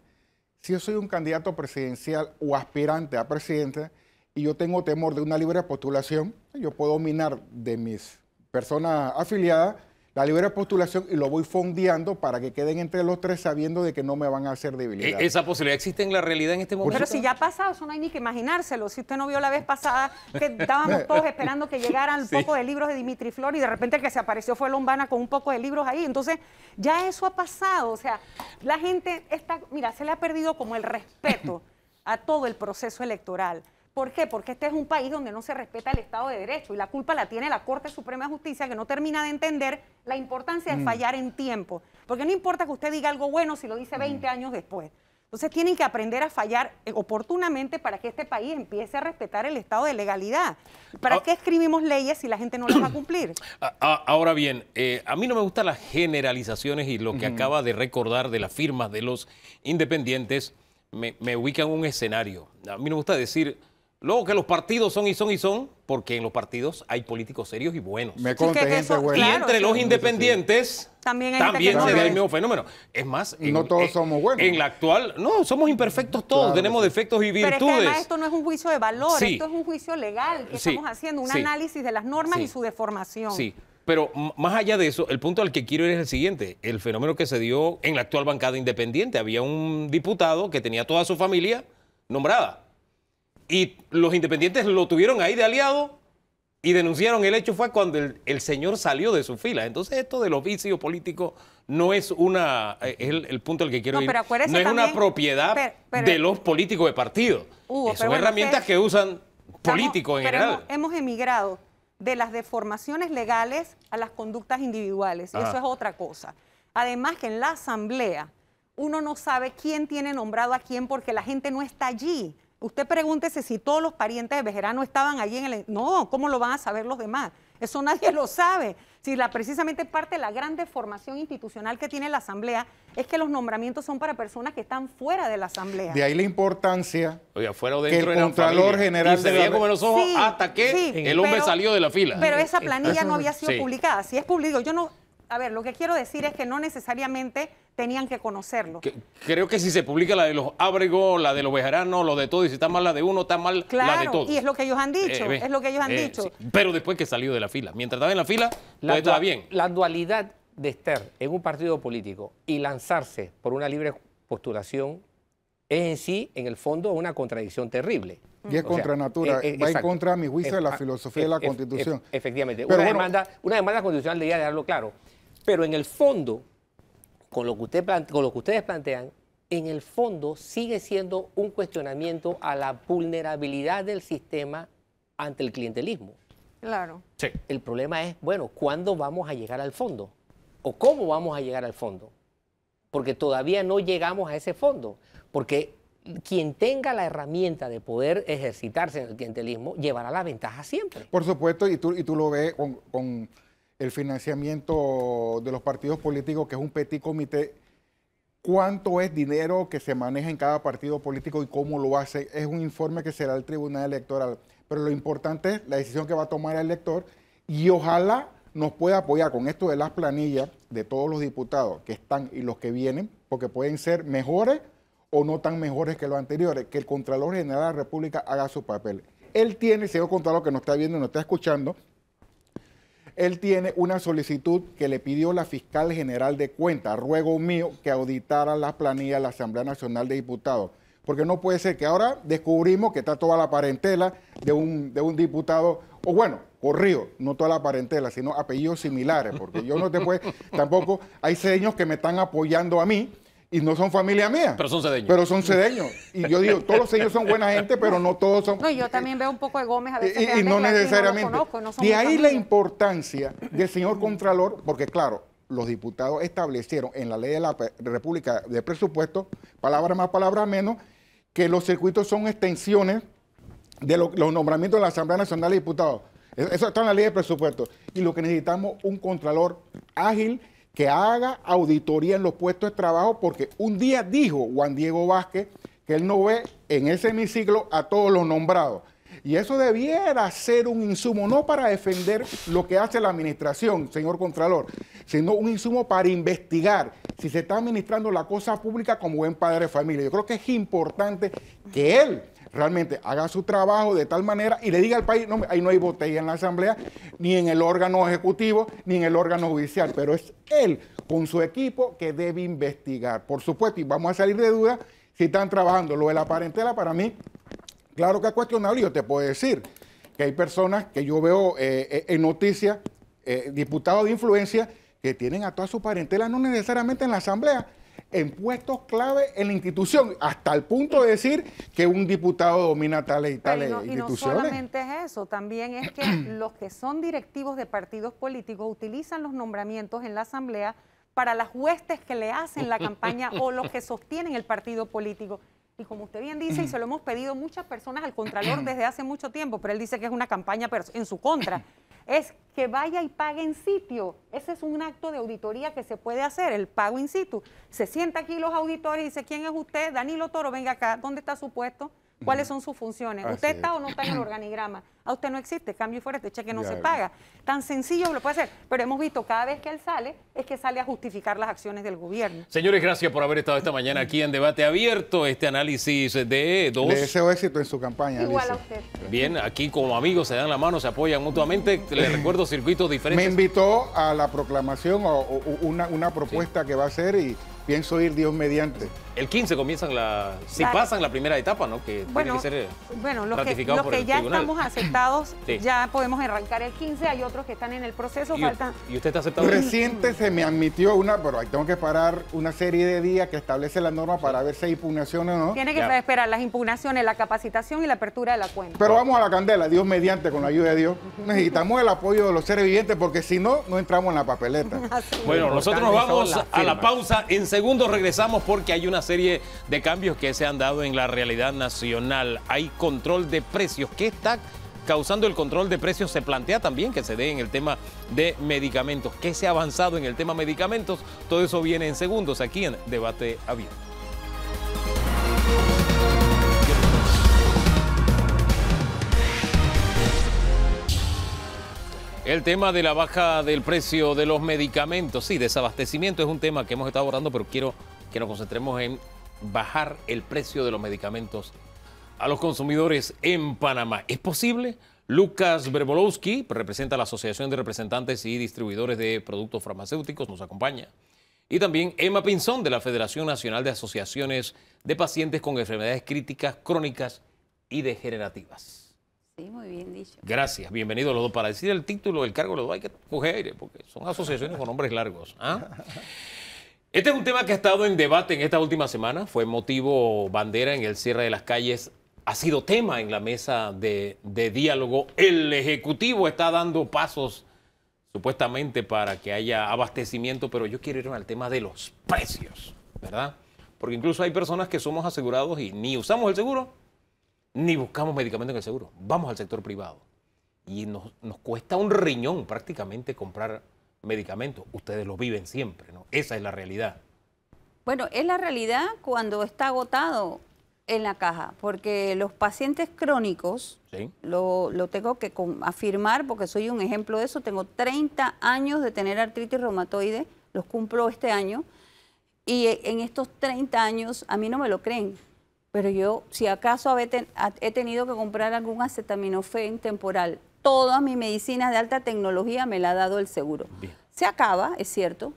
si yo soy un candidato presidencial o aspirante a presidente y yo tengo temor de una libre postulación, yo puedo minar de mis personas afiliadas la libre postulación y lo voy fondeando para que queden entre los tres sabiendo de que no me van a hacer debilidad. ¿Esa posibilidad existe en la realidad en este momento? Pero si ya ha pasado, eso no hay ni que imaginárselo. Si usted no vio la vez pasada que estábamos todos esperando que llegaran un poco de libros de Dimitri Flor y de repente el que se apareció fue Lombana con un poco de libros ahí. Entonces, ya eso ha pasado. O sea, la gente está, mira, se le ha perdido como el respeto a todo el proceso electoral. ¿Por qué? Porque este es un país donde no se respeta el Estado de Derecho y la culpa la tiene la Corte Suprema de Justicia, que no termina de entender la importancia de fallar en tiempo. Porque no importa que usted diga algo bueno si lo dice 20 años después. Entonces tienen que aprender a fallar oportunamente para que este país empiece a respetar el Estado de legalidad. ¿Para qué escribimos leyes si la gente no las va a cumplir? Ahora bien, a mí no me gustan las generalizaciones y lo que acaba de recordar de las firmas de los independientes me ubica en un escenario. A mí no me gusta decir... Luego que los partidos son y son, porque en los partidos hay políticos serios y buenos. Me consta gente eso, buena. Y entre los independientes también también no se lo da el es. mismo fenómeno. Es más, No todos somos buenos. En la actual, no, somos imperfectos todos, Claro, tenemos sí. defectos y Pero es que virtudes. además esto no es un juicio de valor, Sí. esto es un juicio legal que Sí. estamos haciendo, un Sí. análisis de las normas Sí. y su deformación. Sí, pero más allá de eso, el punto al que quiero ir es el siguiente. El fenómeno que se dio en la actual bancada independiente. Había un diputado que tenía toda su familia nombrada. Y los independientes lo tuvieron ahí de aliado y denunciaron. El hecho fue cuando el señor salió de su fila. Entonces esto de los vicios políticos no es es el punto al que quiero No, ir. pero acuérdese No es una también- propiedad pero- de los políticos de partido. Hugo, Son pero bueno, herramientas ustedes- que usan políticos en pero general. hemos emigrado de las deformaciones legales a las conductas individuales. Y Ajá. eso es otra cosa. Además que en la asamblea uno no sabe quién tiene nombrado a quién porque la gente no está allí. Usted pregúntese si todos los parientes de Bejarano estaban allí en el... No, ¿cómo lo van a saber los demás? Eso nadie lo sabe. Si precisamente parte de la gran deformación institucional que tiene la Asamblea es que los nombramientos son para personas que están fuera de la Asamblea. De ahí la importancia Oiga, fuera o que dentro el de la Contralor familia. General Y se de veía la- como en los ojos Sí, hasta que sí, el hombre pero- salió de la fila. Pero esa planilla no había sido Sí. publicada. Si es público, yo no... A ver, lo que quiero decir es que no necesariamente tenían que conocerlo. Creo que si se publica la de los Ábregos, la de los Bejaranos, lo de todo, y si está mal la de uno, está mal la de Claro, todos. y es lo que ellos han dicho, Ve, es lo que ellos han dicho. sí. Pero después que salió de la fila. Mientras estaba en la fila, pues estaba bien. La dualidad de estar en un partido político y lanzarse por una libre postulación es en sí, en el fondo, una contradicción terrible. Y es O sea, contra natura, va en exacto. contra, a mi juicio, de la filosofía de la Constitución. Efectivamente. Pero Una, bueno, demanda constitucional debería dejarlo claro. Pero en el fondo, con lo que ustedes plantean, en el fondo sigue siendo un cuestionamiento a la vulnerabilidad del sistema ante el clientelismo. Claro. Sí. El problema es, bueno, ¿cuándo vamos a llegar al fondo? ¿O cómo vamos a llegar al fondo? Porque todavía no llegamos a ese fondo. Porque quien tenga la herramienta de poder ejercitarse en el clientelismo llevará la ventaja siempre. Por supuesto, y tú lo ves con el financiamiento de los partidos políticos, que es un petit comité. ¿Cuánto es dinero que se maneja en cada partido político y cómo lo hace? Es un informe que será el Tribunal Electoral. Pero lo importante es la decisión que va a tomar el elector y ojalá nos pueda apoyar con esto de las planillas de todos los diputados que están y los que vienen, porque pueden ser mejores o no tan mejores que los anteriores, que el Contralor General de la República haga su papel. Él tiene, señor Contralor, que nos está viendo y nos está escuchando, él tiene una solicitud que le pidió la Fiscal General de Cuentas, ruego mío, que auditara las planillas de la Asamblea Nacional de Diputados. Porque no puede ser que ahora descubrimos que está toda la parentela de un diputado, o bueno, corrido, no toda la parentela, sino apellidos similares, porque yo no te puedo, tampoco, hay cedeños que me están apoyando a mí y no son familia mía. Pero son cedeños. Pero son cedeños. Y yo digo, todos los cedeños son buena gente, pero no todos son... No, yo también veo un poco de Gómez a veces. Y no necesariamente. No son De mi ahí la familia. importancia del señor Contralor, porque claro, los diputados establecieron en la ley de la República de Presupuesto, palabra más, palabra menos, que los circuitos son extensiones de los nombramientos de la Asamblea Nacional de Diputados. Eso está en la ley de presupuesto. Y lo que necesitamos es un Contralor ágil que haga auditoría en los puestos de trabajo, porque un día dijo Juan Diego Vázquez que él no ve en ese hemiciclo a todos los nombrados. Y eso debiera ser un insumo, no para defender lo que hace la administración, señor Contralor, sino un insumo para investigar si se está administrando la cosa pública como buen padre de familia. Yo creo que es importante que él realmente haga su trabajo de tal manera y le diga al país, no, ahí no hay botella en la Asamblea, ni en el órgano ejecutivo, ni en el órgano judicial, pero es él con su equipo que debe investigar. Por supuesto, y vamos a salir de duda si están trabajando. Lo de la parentela para mí, claro que es cuestionable. Yo te puedo decir que hay personas que yo veo en noticias, diputados de influencia, que tienen a toda su parentela, no necesariamente en la Asamblea, en puestos clave en la institución, hasta el punto de decir que un diputado domina tales y tales instituciones. Y no solamente es eso, también es que los que son directivos de partidos políticos utilizan los nombramientos en la Asamblea para las huestes que le hacen la campaña o los que sostienen el partido político. Y como usted bien dice, y se lo hemos pedido muchas personas al Contralor desde hace mucho tiempo, pero él dice que es una campaña en su contra, es que vaya y pague en sitio. Ese es un acto de auditoría que se puede hacer, el pago in situ. Se sienta aquí los auditores y dice, ¿quién es usted? Danilo Toro, venga acá, ¿dónde está su puesto? ¿Cuáles son sus funciones? Así ¿Usted es. está o no está en el organigrama? A usted no existe, cambio y fuera, este cheque no se paga. Tan sencillo lo puede hacer, pero hemos visto cada vez que él sale, es que sale a justificar las acciones del gobierno. Señores, gracias por haber estado esta mañana aquí en Debate Abierto, este análisis de dos. Le deseo éxito en su campaña. Igual a Alicia. usted. Bien, aquí como amigos se dan la mano, se apoyan mutuamente. Les recuerdo circuitos Me diferentes. invitó a la proclamación o una propuesta que va a hacer y pienso ir Dios mediante. El 15 comienzan si pasan la primera etapa, ¿no? Que tiene que ser los ratificado por que el ya tribunal. estamos aceptados, Sí. ya podemos arrancar el 15, hay otros que están en el proceso, faltan... ¿Y usted está aceptado? Reciente se me admitió pero ahí tengo que parar una serie de días que establece la norma para ver si hay impugnaciones o no. Tiene que Ya. esperar las impugnaciones, la capacitación y la apertura de la cuenta. Pero vamos a la candela, Dios mediante, con la ayuda de Dios. Necesitamos el apoyo de los seres vivientes porque si no, no entramos en la papeleta. Bueno, nosotros nos vamos son las a la firmas. pausa. En segundos regresamos porque hay una serie de cambios que se han dado en la realidad nacional. Hay control de precios. ¿Qué está causando el control de precios? Se plantea también que se dé en el tema de medicamentos. ¿Qué se ha avanzado en el tema medicamentos? Todo eso viene en segundos aquí en Debate Abierto. El tema de la baja del precio de los medicamentos, sí, desabastecimiento es un tema que hemos estado abordando, pero quiero que nos concentremos en bajar el precio de los medicamentos a los consumidores en Panamá. ¿Es posible? Lucas Verbolowski, representa a la Asociación de Representantes y Distribuidores de Productos Farmacéuticos, nos acompaña. Y también Emma Pinzón, de la Federación Nacional de Asociaciones de Pacientes con Enfermedades Críticas, Crónicas y Degenerativas. Sí, muy bien dicho. Gracias, bienvenidos los dos. Para decir el título del cargo, los dos hay que coger aire, porque son asociaciones con nombres largos. ¿Ah? Este es un tema que ha estado en debate en esta última semana. Fue motivo bandera en el cierre de las calles. Ha sido tema en la mesa de diálogo. El Ejecutivo está dando pasos supuestamente para que haya abastecimiento, pero yo quiero ir al tema de los precios, ¿verdad? Porque incluso hay personas que somos asegurados y ni usamos el seguro, ni buscamos medicamentos en el seguro. Vamos al sector privado y nos cuesta un riñón prácticamente comprar medicamentos. Ustedes lo viven siempre, ¿no? Esa es la realidad. Bueno, es la realidad cuando está agotado en la caja, porque los pacientes crónicos, ¿Sí? lo tengo que afirmar porque soy un ejemplo de eso, tengo 30 años de tener artritis reumatoide, los cumplo este año, y en estos 30 años a mí no me lo creen, pero yo si acaso he tenido que comprar algún acetaminofén temporal, todas mis medicinas de alta tecnología me la ha dado el seguro. Bien. Se acaba, es cierto,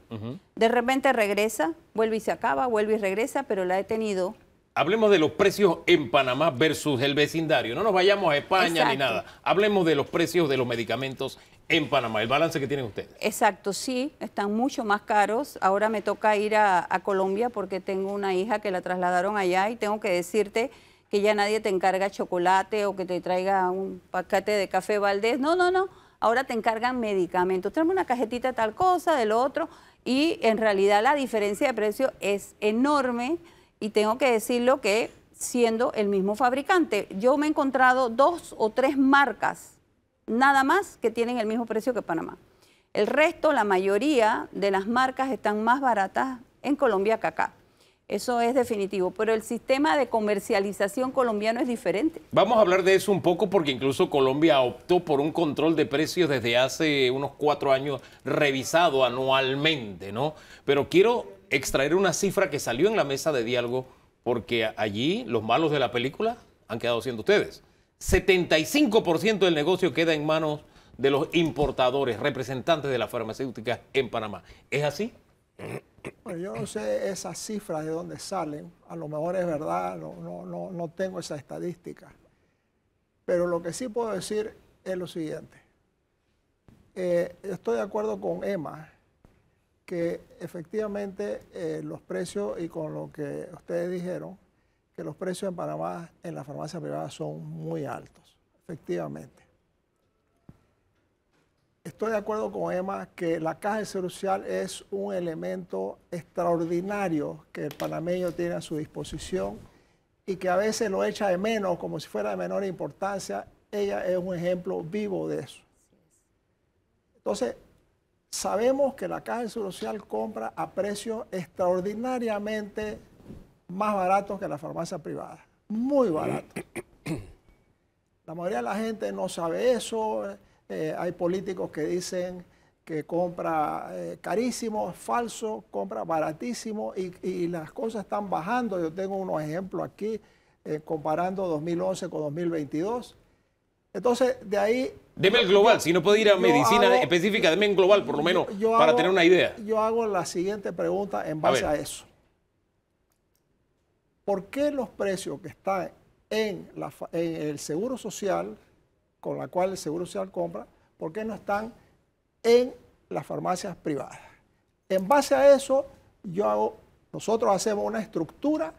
de repente regresa, vuelve y se acaba, vuelve y regresa, pero la he tenido. Hablemos de los precios en Panamá versus el vecindario. No nos vayamos a España ni Exacto. nada. Hablemos de los precios de los medicamentos en Panamá, el balance que tienen ustedes. Exacto, sí, están mucho más caros. Ahora me toca ir a Colombia porque tengo una hija que la trasladaron allá y tengo que decirte que ya nadie te encarga chocolate o que te traiga un paquete de café Valdés. No, no, no. Ahora te encargan medicamentos. Tráeme una cajetita de tal cosa, de lo otro. Y en realidad la diferencia de precio es enorme. Y tengo que decirlo que siendo el mismo fabricante, yo me he encontrado 2 o 3 marcas, nada más, que tienen el mismo precio que Panamá. El resto, la mayoría de las marcas están más baratas en Colombia que acá. Eso es definitivo, pero el sistema de comercialización colombiano es diferente. Vamos a hablar de eso un poco porque incluso Colombia optó por un control de precios desde hace unos 4 años, revisado anualmente, ¿no? Pero quiero extraer una cifra que salió en la mesa de diálogo porque allí los malos de la película han quedado siendo ustedes. 75% del negocio queda en manos de los importadores, representantes de las farmacéuticas en Panamá. ¿Es así? Bueno, yo no sé esas cifras de dónde salen, a lo mejor es verdad, no tengo esa estadística. Pero lo que sí puedo decir es lo siguiente. Estoy de acuerdo con Emma, que efectivamente los precios, y con lo que ustedes dijeron, que los precios en Panamá en la farmacia privada son muy altos, efectivamente. Estoy de acuerdo con Emma que la Caja de Seguro Social es un elemento extraordinario que el panameño tiene a su disposición y que a veces lo echa de menos como si fuera de menor importancia. Ella es un ejemplo vivo de eso. Entonces, sabemos que la Caja de Seguro Social compra a precios extraordinariamente más baratos que la farmacia privada, muy baratos. La mayoría de la gente no sabe eso. Hay políticos que dicen que compra carísimo, es falso, compra baratísimo y las cosas están bajando. Yo tengo unos ejemplos aquí comparando 2011 con 2022. Entonces, de ahí... Deme el global, si no puede ir a medicina específica, deme en global por lo menos para tener una idea. Yo hago la siguiente pregunta en base a eso. ¿Por qué los precios que están en el Seguro Social, con la cual el Seguro Social compra, por qué no están en las farmacias privadas? En base a eso, nosotros hacemos una estructura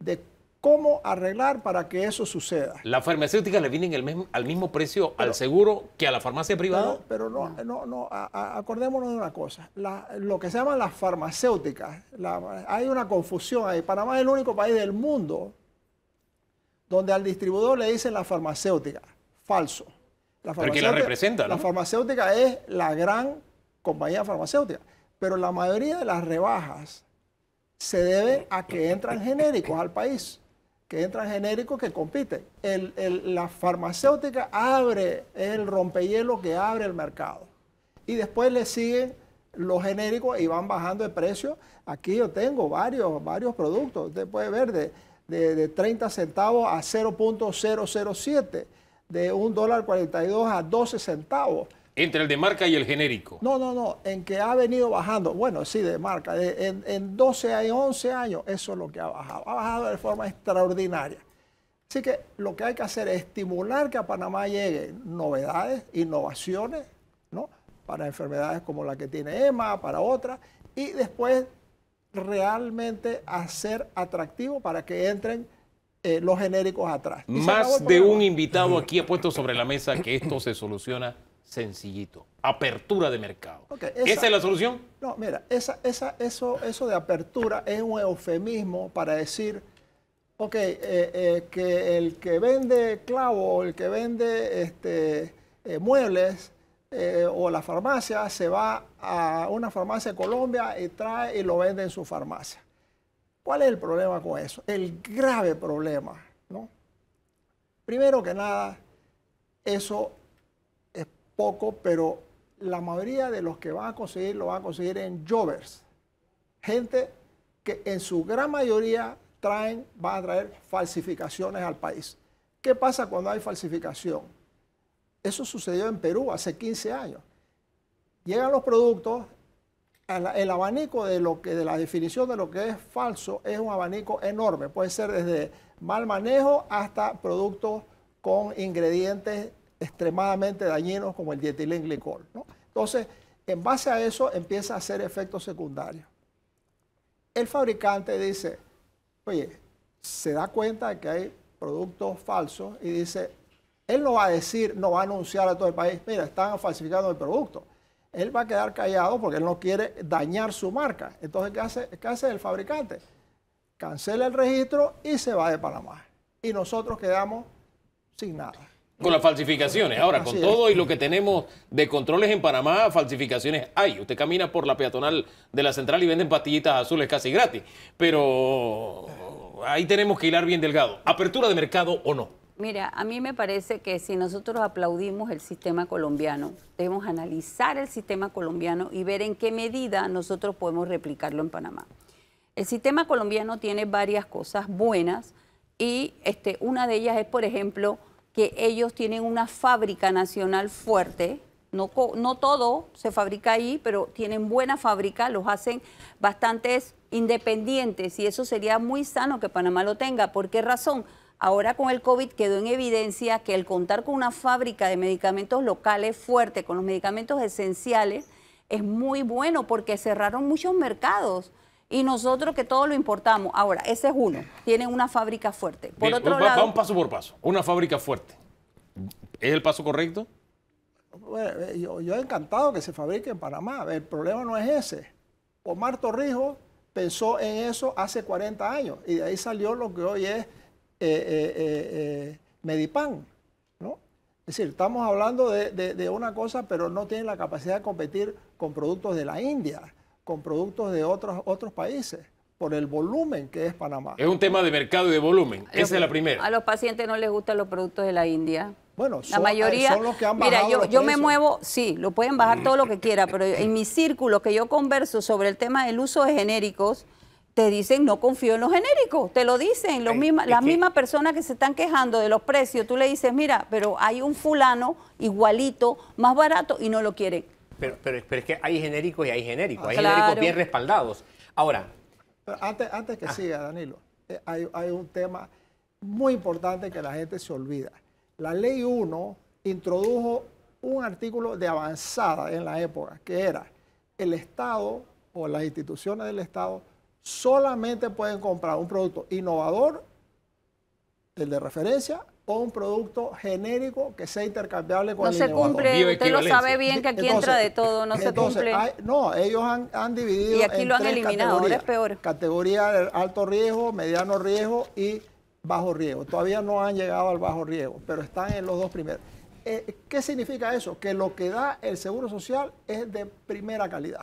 de cómo arreglar para que eso suceda. ¿Las farmacéuticas le vienen al mismo precio al seguro que a la farmacia privada? Pero no, acordémonos de una cosa. Lo que se llaman las farmacéuticas, hay una confusión ahí. Panamá es el único país del mundo donde al distribuidor le dicen la farmacéutica. Falso. Pero que la representa, ¿no? La farmacéutica es la gran compañía farmacéutica, pero la mayoría de las rebajas se deben a que entran genéricos al país, que entran genéricos que compiten. La farmacéutica es el rompehielo que abre el mercado. Y después le siguen los genéricos y van bajando de precio. Aquí yo tengo varios productos. Usted puede ver de 30 centavos a 0.007, de $1.42 a 12 centavos. Entre el de marca y el genérico. No, en que ha venido bajando, bueno, sí, de marca, en 12 y 11 años, eso es lo que ha bajado de forma extraordinaria. Así que lo que hay que hacer es estimular que a Panamá lleguen novedades, innovaciones, ¿no? Para enfermedades como la que tiene Emma, para otras, y después realmente hacer atractivo para que entren los genéricos atrás. Más de un invitado aquí ha puesto sobre la mesa que esto se soluciona sencillito. Apertura de mercado. Okay, ¿esa es la solución? No, mira, eso de apertura es un eufemismo para decir, ok, que el que vende clavo, el que vende muebles o la farmacia se va a una farmacia de Colombia y trae y lo vende en su farmacia. ¿Cuál es el problema con eso? El grave problema, ¿no? Primero que nada, eso es poco, pero la mayoría de los que van a conseguir lo van a conseguir en jobbers. Gente que en su gran mayoría van a traer falsificaciones al país. ¿Qué pasa cuando hay falsificación? Eso sucedió en Perú hace 15 años. Llegan los productos, el abanico de la definición de lo que es falso es un abanico enorme. Puede ser desde mal manejo hasta productos con ingredientes extremadamente dañinos como el dietilenglicol, ¿no? Entonces, en base a eso empieza a hacer efectos secundarios. El fabricante dice, oye, se da cuenta de que hay productos falsos y dice, él no va a decir, no va a anunciar a todo el país, mira, están falsificando el producto. Él va a quedar callado porque él no quiere dañar su marca. Entonces, ¿qué hace el fabricante? Cancela el registro y se va de Panamá. Y nosotros quedamos sin nada. Con las falsificaciones. Ahora, con todo y lo que tenemos de controles en Panamá, falsificaciones hay. Usted camina por la peatonal de la central y venden pastillitas azules casi gratis. Pero ahí tenemos que hilar bien delgado. ¿Apertura de mercado o no? Mira, a mí me parece que si nosotros aplaudimos el sistema colombiano, debemos analizar el sistema colombiano y ver en qué medida nosotros podemos replicarlo en Panamá. El sistema colombiano tiene varias cosas buenas y una de ellas es, por ejemplo, que ellos tienen una fábrica nacional fuerte. No todo se fabrica ahí, pero tienen buena fábrica, los hacen bastantes independientes y eso sería muy sano que Panamá lo tenga. ¿Por qué razón? Ahora con el COVID quedó en evidencia que el contar con una fábrica de medicamentos locales fuerte, con los medicamentos esenciales, es muy bueno porque cerraron muchos mercados y nosotros que todo lo importamos. Ahora, ese es uno, tienen una fábrica fuerte. Por otro lado, vamos paso por paso. Una fábrica fuerte. ¿Es el paso correcto? Bueno, yo he encantado que se fabrique en Panamá. El problema no es ese. Omar Torrijos pensó en eso hace 40 años y de ahí salió lo que hoy es Medipan, ¿no? Es decir, estamos hablando de una cosa, pero no tiene la capacidad de competir con productos de la India, con productos de otros países, por el volumen que es Panamá. Es un tema de mercado y de volumen. Esa es la primera. A los pacientes no les gustan los productos de la India. Bueno, la mayoría, son los que han bajado mira, los yo me precios. muevo, sí, lo pueden bajar todo lo que quiera, pero en mi círculo que yo converso sobre el tema del uso de genéricos, te dicen no confío en los genéricos, te lo dicen, las mismas personas que se están quejando de los precios, tú le dices, mira, pero hay un fulano igualito, más barato y no lo quieren. Pero es que hay genéricos y hay genéricos, hay Claro. genéricos bien respaldados. Ahora, Pero antes que siga, Danilo, hay un tema muy importante que la gente se olvida. La Ley 1 introdujo un artículo de avanzada en la época, que era el Estado o las instituciones del Estado solamente pueden comprar un producto innovador, el de referencia, o un producto genérico que sea intercambiable con No el se innovador. cumple, usted lo sabe bien que aquí entra de todo, no se cumple. No, ellos han dividido Y aquí en lo han 3 eliminado, ahora es categorías. peor. Categoría de alto riesgo, mediano riesgo y bajo riesgo. Todavía no han llegado al bajo riesgo, pero están en los dos primeros. ¿Qué significa eso? Que lo que da el Seguro Social es de primera calidad.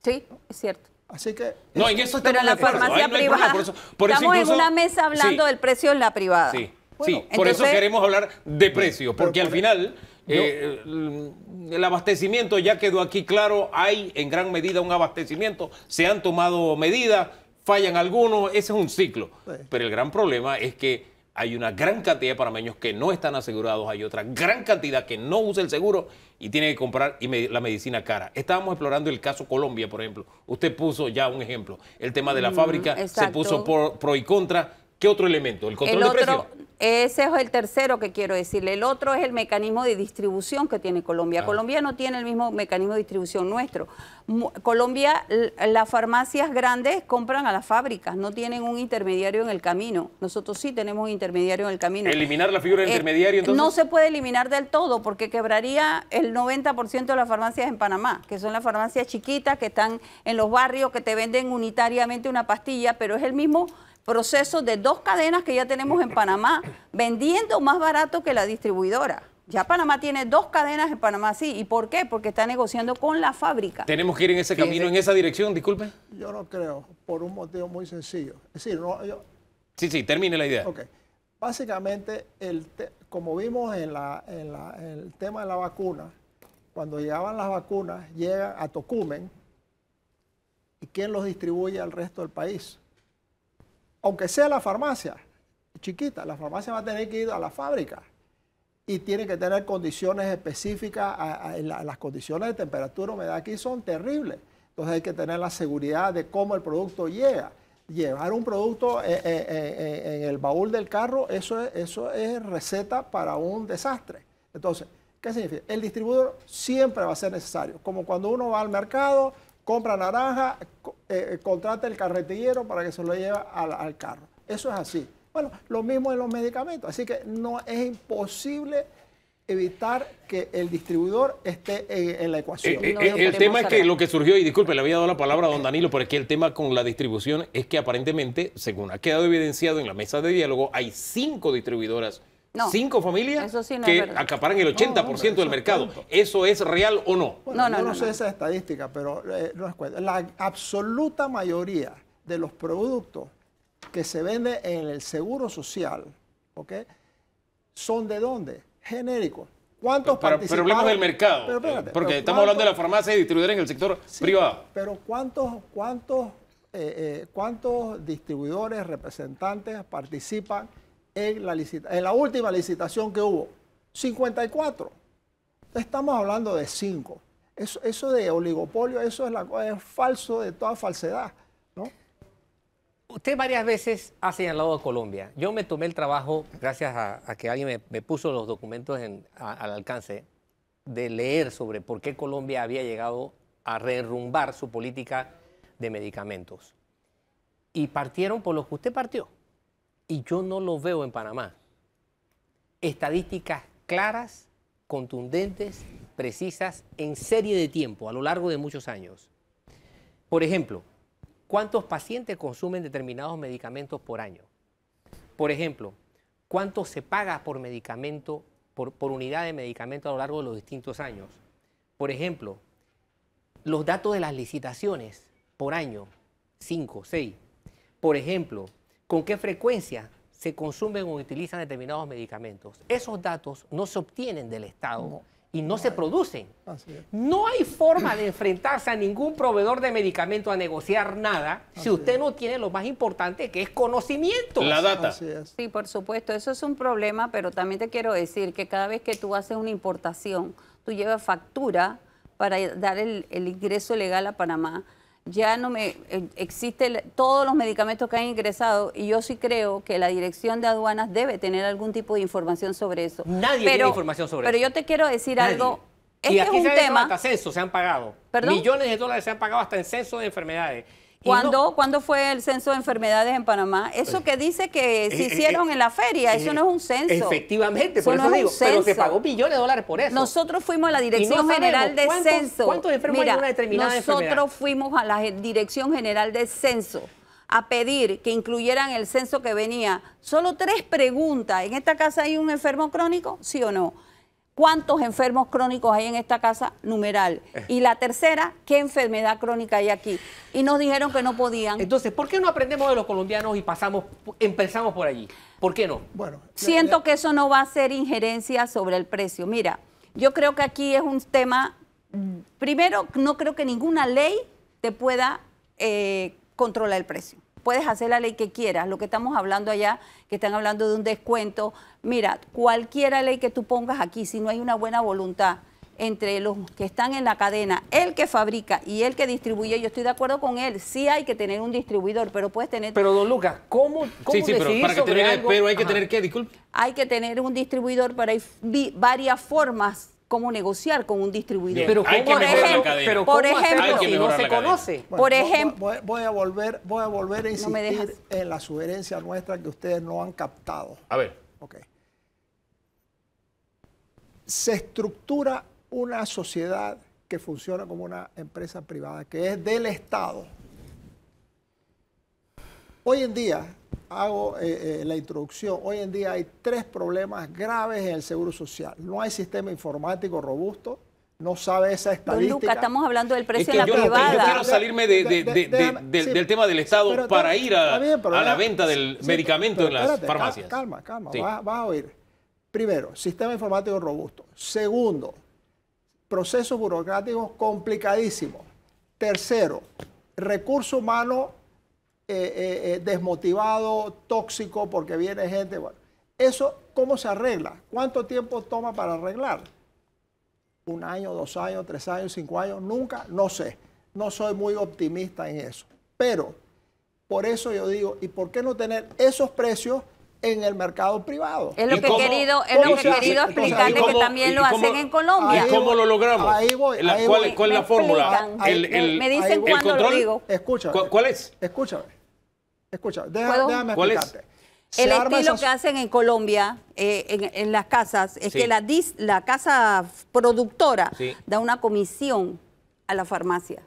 Sí, es cierto. Así que... No, en eso Pero en la farmacia privada, estamos en una mesa hablando del precio en la privada. Sí, Bueno, sí, por eso entonces- queremos hablar de precio, porque al final el abastecimiento ya quedó aquí claro, hay en gran medida un abastecimiento, se han tomado medidas, fallan algunos, ese es un ciclo. Sí. Pero el gran problema es que hay una gran cantidad de panameños que no están asegurados, hay otra gran cantidad que no usa el seguro y tiene que comprar la medicina cara. Estábamos explorando el caso Colombia, por ejemplo. Usted puso ya un ejemplo. El tema de la fábrica, se exacto. puso pro y contra. ¿Qué otro elemento? ¿El control El de otro, precios? ese es el tercero que quiero decirle. El otro es el mecanismo de distribución que tiene Colombia. Colombia no tiene el mismo mecanismo de distribución nuestro. Colombia, las farmacias grandes compran a las fábricas, no tienen un intermediario en el camino. Nosotros sí tenemos un intermediario en el camino. ¿Eliminar la figura de intermediario entonces? No se puede eliminar del todo porque quebraría el 90% de las farmacias en Panamá, que son las farmacias chiquitas que están en los barrios, que te venden unitariamente una pastilla, pero es el mismo proceso de 2 cadenas que ya tenemos en Panamá, vendiendo más barato que la distribuidora. Ya Panamá tiene 2 cadenas en Panamá, sí. ¿Y por qué? Porque está negociando con la fábrica. ¿Tenemos que ir en ese camino, en esa dirección? Disculpe. Yo no creo, por un motivo muy sencillo. Es decir, Sí, termine la idea. ok. Básicamente, como vimos en el tema de la vacuna, cuando llegaban las vacunas, llegan a Tocumen, ¿y quién los distribuye al resto del país? Aunque sea la farmacia chiquita, la farmacia va a tener que ir a la fábrica y tiene que tener condiciones específicas. Las condiciones de temperatura y humedad aquí son terribles. Entonces hay que tener la seguridad de cómo el producto llega. Llevar un producto en el baúl del carro, eso es receta para un desastre. Entonces, ¿qué significa? El distribuidor siempre va a ser necesario. Como cuando uno va al mercado, compra naranja, contrata el carretillero para que se lo lleve al carro. Eso es así. Bueno, lo mismo en los medicamentos. Así que no es imposible evitar que el distribuidor esté en la ecuación. El tema es que lo que surgió, y disculpe, le había dado la palabra a don Danilo, pero es que el tema con la distribución es que aparentemente, según ha quedado evidenciado en la mesa de diálogo, hay 5 distribuidoras, No, 5 familias eso sí no es que verdad. acaparan el 80% del mercado. cuento. ¿Eso es real o no? Bueno, yo no sé esa estadística, pero no es cuenta. La absoluta mayoría de los productos que se venden en el Seguro Social, ¿ok?, son ¿de dónde? Genéricos. ¿Cuántos Pero participaron? hablemos del mercado, Pero espérate, porque pero estamos hablando de la ¿cuántos? farmacia y distribuidora en el sector Sí, privado. Pero ¿cuántos distribuidores, representantes participan en la última licitación que hubo? 54. Estamos hablando de 5. Eso de oligopolio, eso es falso de toda falsedad, ¿no? Usted varias veces ha señalado a Colombia. Yo me tomé el trabajo, gracias a que alguien me puso los documentos al alcance, de leer sobre por qué Colombia había llegado a derrumbar su política de medicamentos. Y partieron por lo que usted partió. Y yo no lo veo en Panamá. Estadísticas claras, contundentes, precisas, en serie de tiempo, a lo largo de muchos años. Por ejemplo, ¿cuántos pacientes consumen determinados medicamentos por año? Por ejemplo, ¿cuánto se paga por medicamento, por unidad de medicamento a lo largo de los distintos años? Por ejemplo, los datos de las licitaciones por año, 5, 6. Por ejemplo, ¿con qué frecuencia se consumen o utilizan determinados medicamentos? Esos datos no se obtienen del Estado y no se producen. No hay forma de enfrentarse a ningún proveedor de medicamentos a negociar nada si usted no tiene lo más importante, que es conocimiento. La data. Sí, por supuesto, eso es un problema, pero también te quiero decir que cada vez que tú haces una importación, tú llevas factura para dar el ingreso legal a Panamá. Ya no existe todos los medicamentos que han ingresado y yo sí creo que la Dirección de Aduanas debe tener algún tipo de información sobre eso. Nadie tiene información sobre eso. Pero yo te quiero decir algo. Y aquí es un tema. hasta censos se han pagado. ¿Perdón? Millones de dólares se han pagado hasta en censos de enfermedades. ¿Cuándo fue el censo de enfermedades en Panamá? Eso que dice que se hicieron en la feria, eso no es un censo. Efectivamente, por eso digo, pero se pagó millones de dólares por eso. Nosotros fuimos a la Dirección General de Censo. ¿Cuántos enfermos hay en una determinada enfermedad? Nosotros fuimos a la Dirección General de Censo a pedir que incluyeran el censo que venía. Solo 3 preguntas. ¿En esta casa hay un enfermo crónico? ¿Sí o no? ¿Cuántos enfermos crónicos hay en esta casa? Numeral. Y la tercera, ¿qué enfermedad crónica hay aquí? Y nos dijeron que no podían. Entonces, ¿por qué no aprendemos de los colombianos y empezamos por allí? ¿Por qué no? Bueno, siento que eso no va a ser injerencia sobre el precio. Mira, yo creo que aquí es un tema, primero, no creo que ninguna ley te pueda controlar el precio. Puedes hacer la ley que quieras, lo que estamos hablando allá, que están hablando de un descuento. Mira, cualquier ley que tú pongas aquí, si no hay una buena voluntad entre los que están en la cadena, el que fabrica y el que distribuye, yo estoy de acuerdo con él, sí hay que tener un distribuidor, pero puedes tener... Pero, don Lucas, ¿cómo sí, pero para que tener algo? Pero hay que tener ¿qué? Disculpe. Hay que tener un distribuidor, pero hay varias formas cómo negociar con un distribuidor. Bien, pero hay que mejorar la cadena. Por ejemplo, si no se conoce. Bueno, por ejemplo, voy a volver a No me dejas. insistir en la sugerencia nuestra que ustedes no han captado. A ver. Ok. Se estructura una sociedad que funciona como una empresa privada, que es del Estado. Hoy en día, hago la introducción, hoy en día hay 3 problemas graves en el Seguro Social. No hay sistema informático robusto, no sabe esa estadística. Don Lucas, estamos hablando del precio Es que en la privada. yo quiero salirme del tema del Estado para ir a la venta del medicamento en las farmacias. Calma. Sí. Vas a oír. Primero, sistema informático robusto. Segundo, procesos burocráticos complicadísimos. Tercero, recurso humano desmotivado, tóxico, porque viene gente. Bueno, eso, ¿cómo se arregla? ¿Cuánto tiempo toma para arreglar? 1 año, 2 años, 3 años, 5 años, nunca, no sé. No soy muy optimista en eso. Pero, por eso yo digo, ¿y por qué no tener esos precios en el mercado privado? Es lo que he querido explicarle, que también lo hacen en Colombia. ¿Y cómo lo logramos? Ahí voy. ¿Cuál es la fórmula? Me dicen cuándo lo digo. Escúchame. ¿Cuál es? Escúchame, déjame ¿Cuál explicarte. Es? El estilo que hacen en Colombia, en las casas, es que la casa productora da una comisión a la farmacia.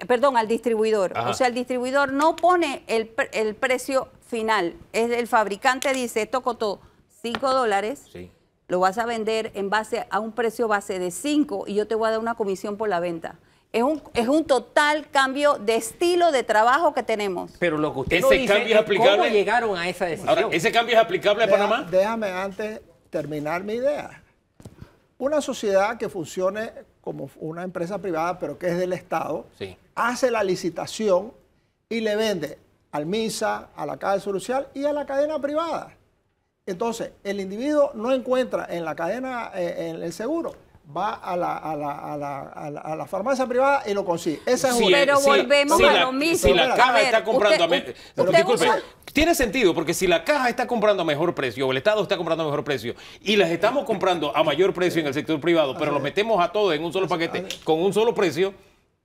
Perdón, al distribuidor. Ajá. O sea, el distribuidor no pone el precio final. El fabricante dice, esto costó $5, Sí. lo vas a vender en base a un precio base de 5 y yo te voy a dar una comisión por la venta. Es un total cambio de estilo de trabajo que tenemos. Pero lo que usted ¿Ese no dice cambio es es aplicable? cómo llegaron a esa decisión. Ahora, ¿ese cambio es aplicable a Panamá? Déjame antes terminar mi idea. Una sociedad que funcione como una empresa privada, pero que es del Estado, Sí. hace la licitación y le vende al MINSA, a la Caja de Seguro Social y a la cadena privada. Entonces, el individuo no encuentra en la cadena, en el seguro, va a la farmacia privada y lo consigue. Esa es una. Pero volvemos a lo mismo. Si la caja está comprando disculpe, usa... tiene sentido, porque si la caja está comprando a mejor precio o el Estado está comprando a mejor precio y las estamos comprando a mayor precio en el sector privado, pero los metemos a todos en un solo paquete con un solo precio,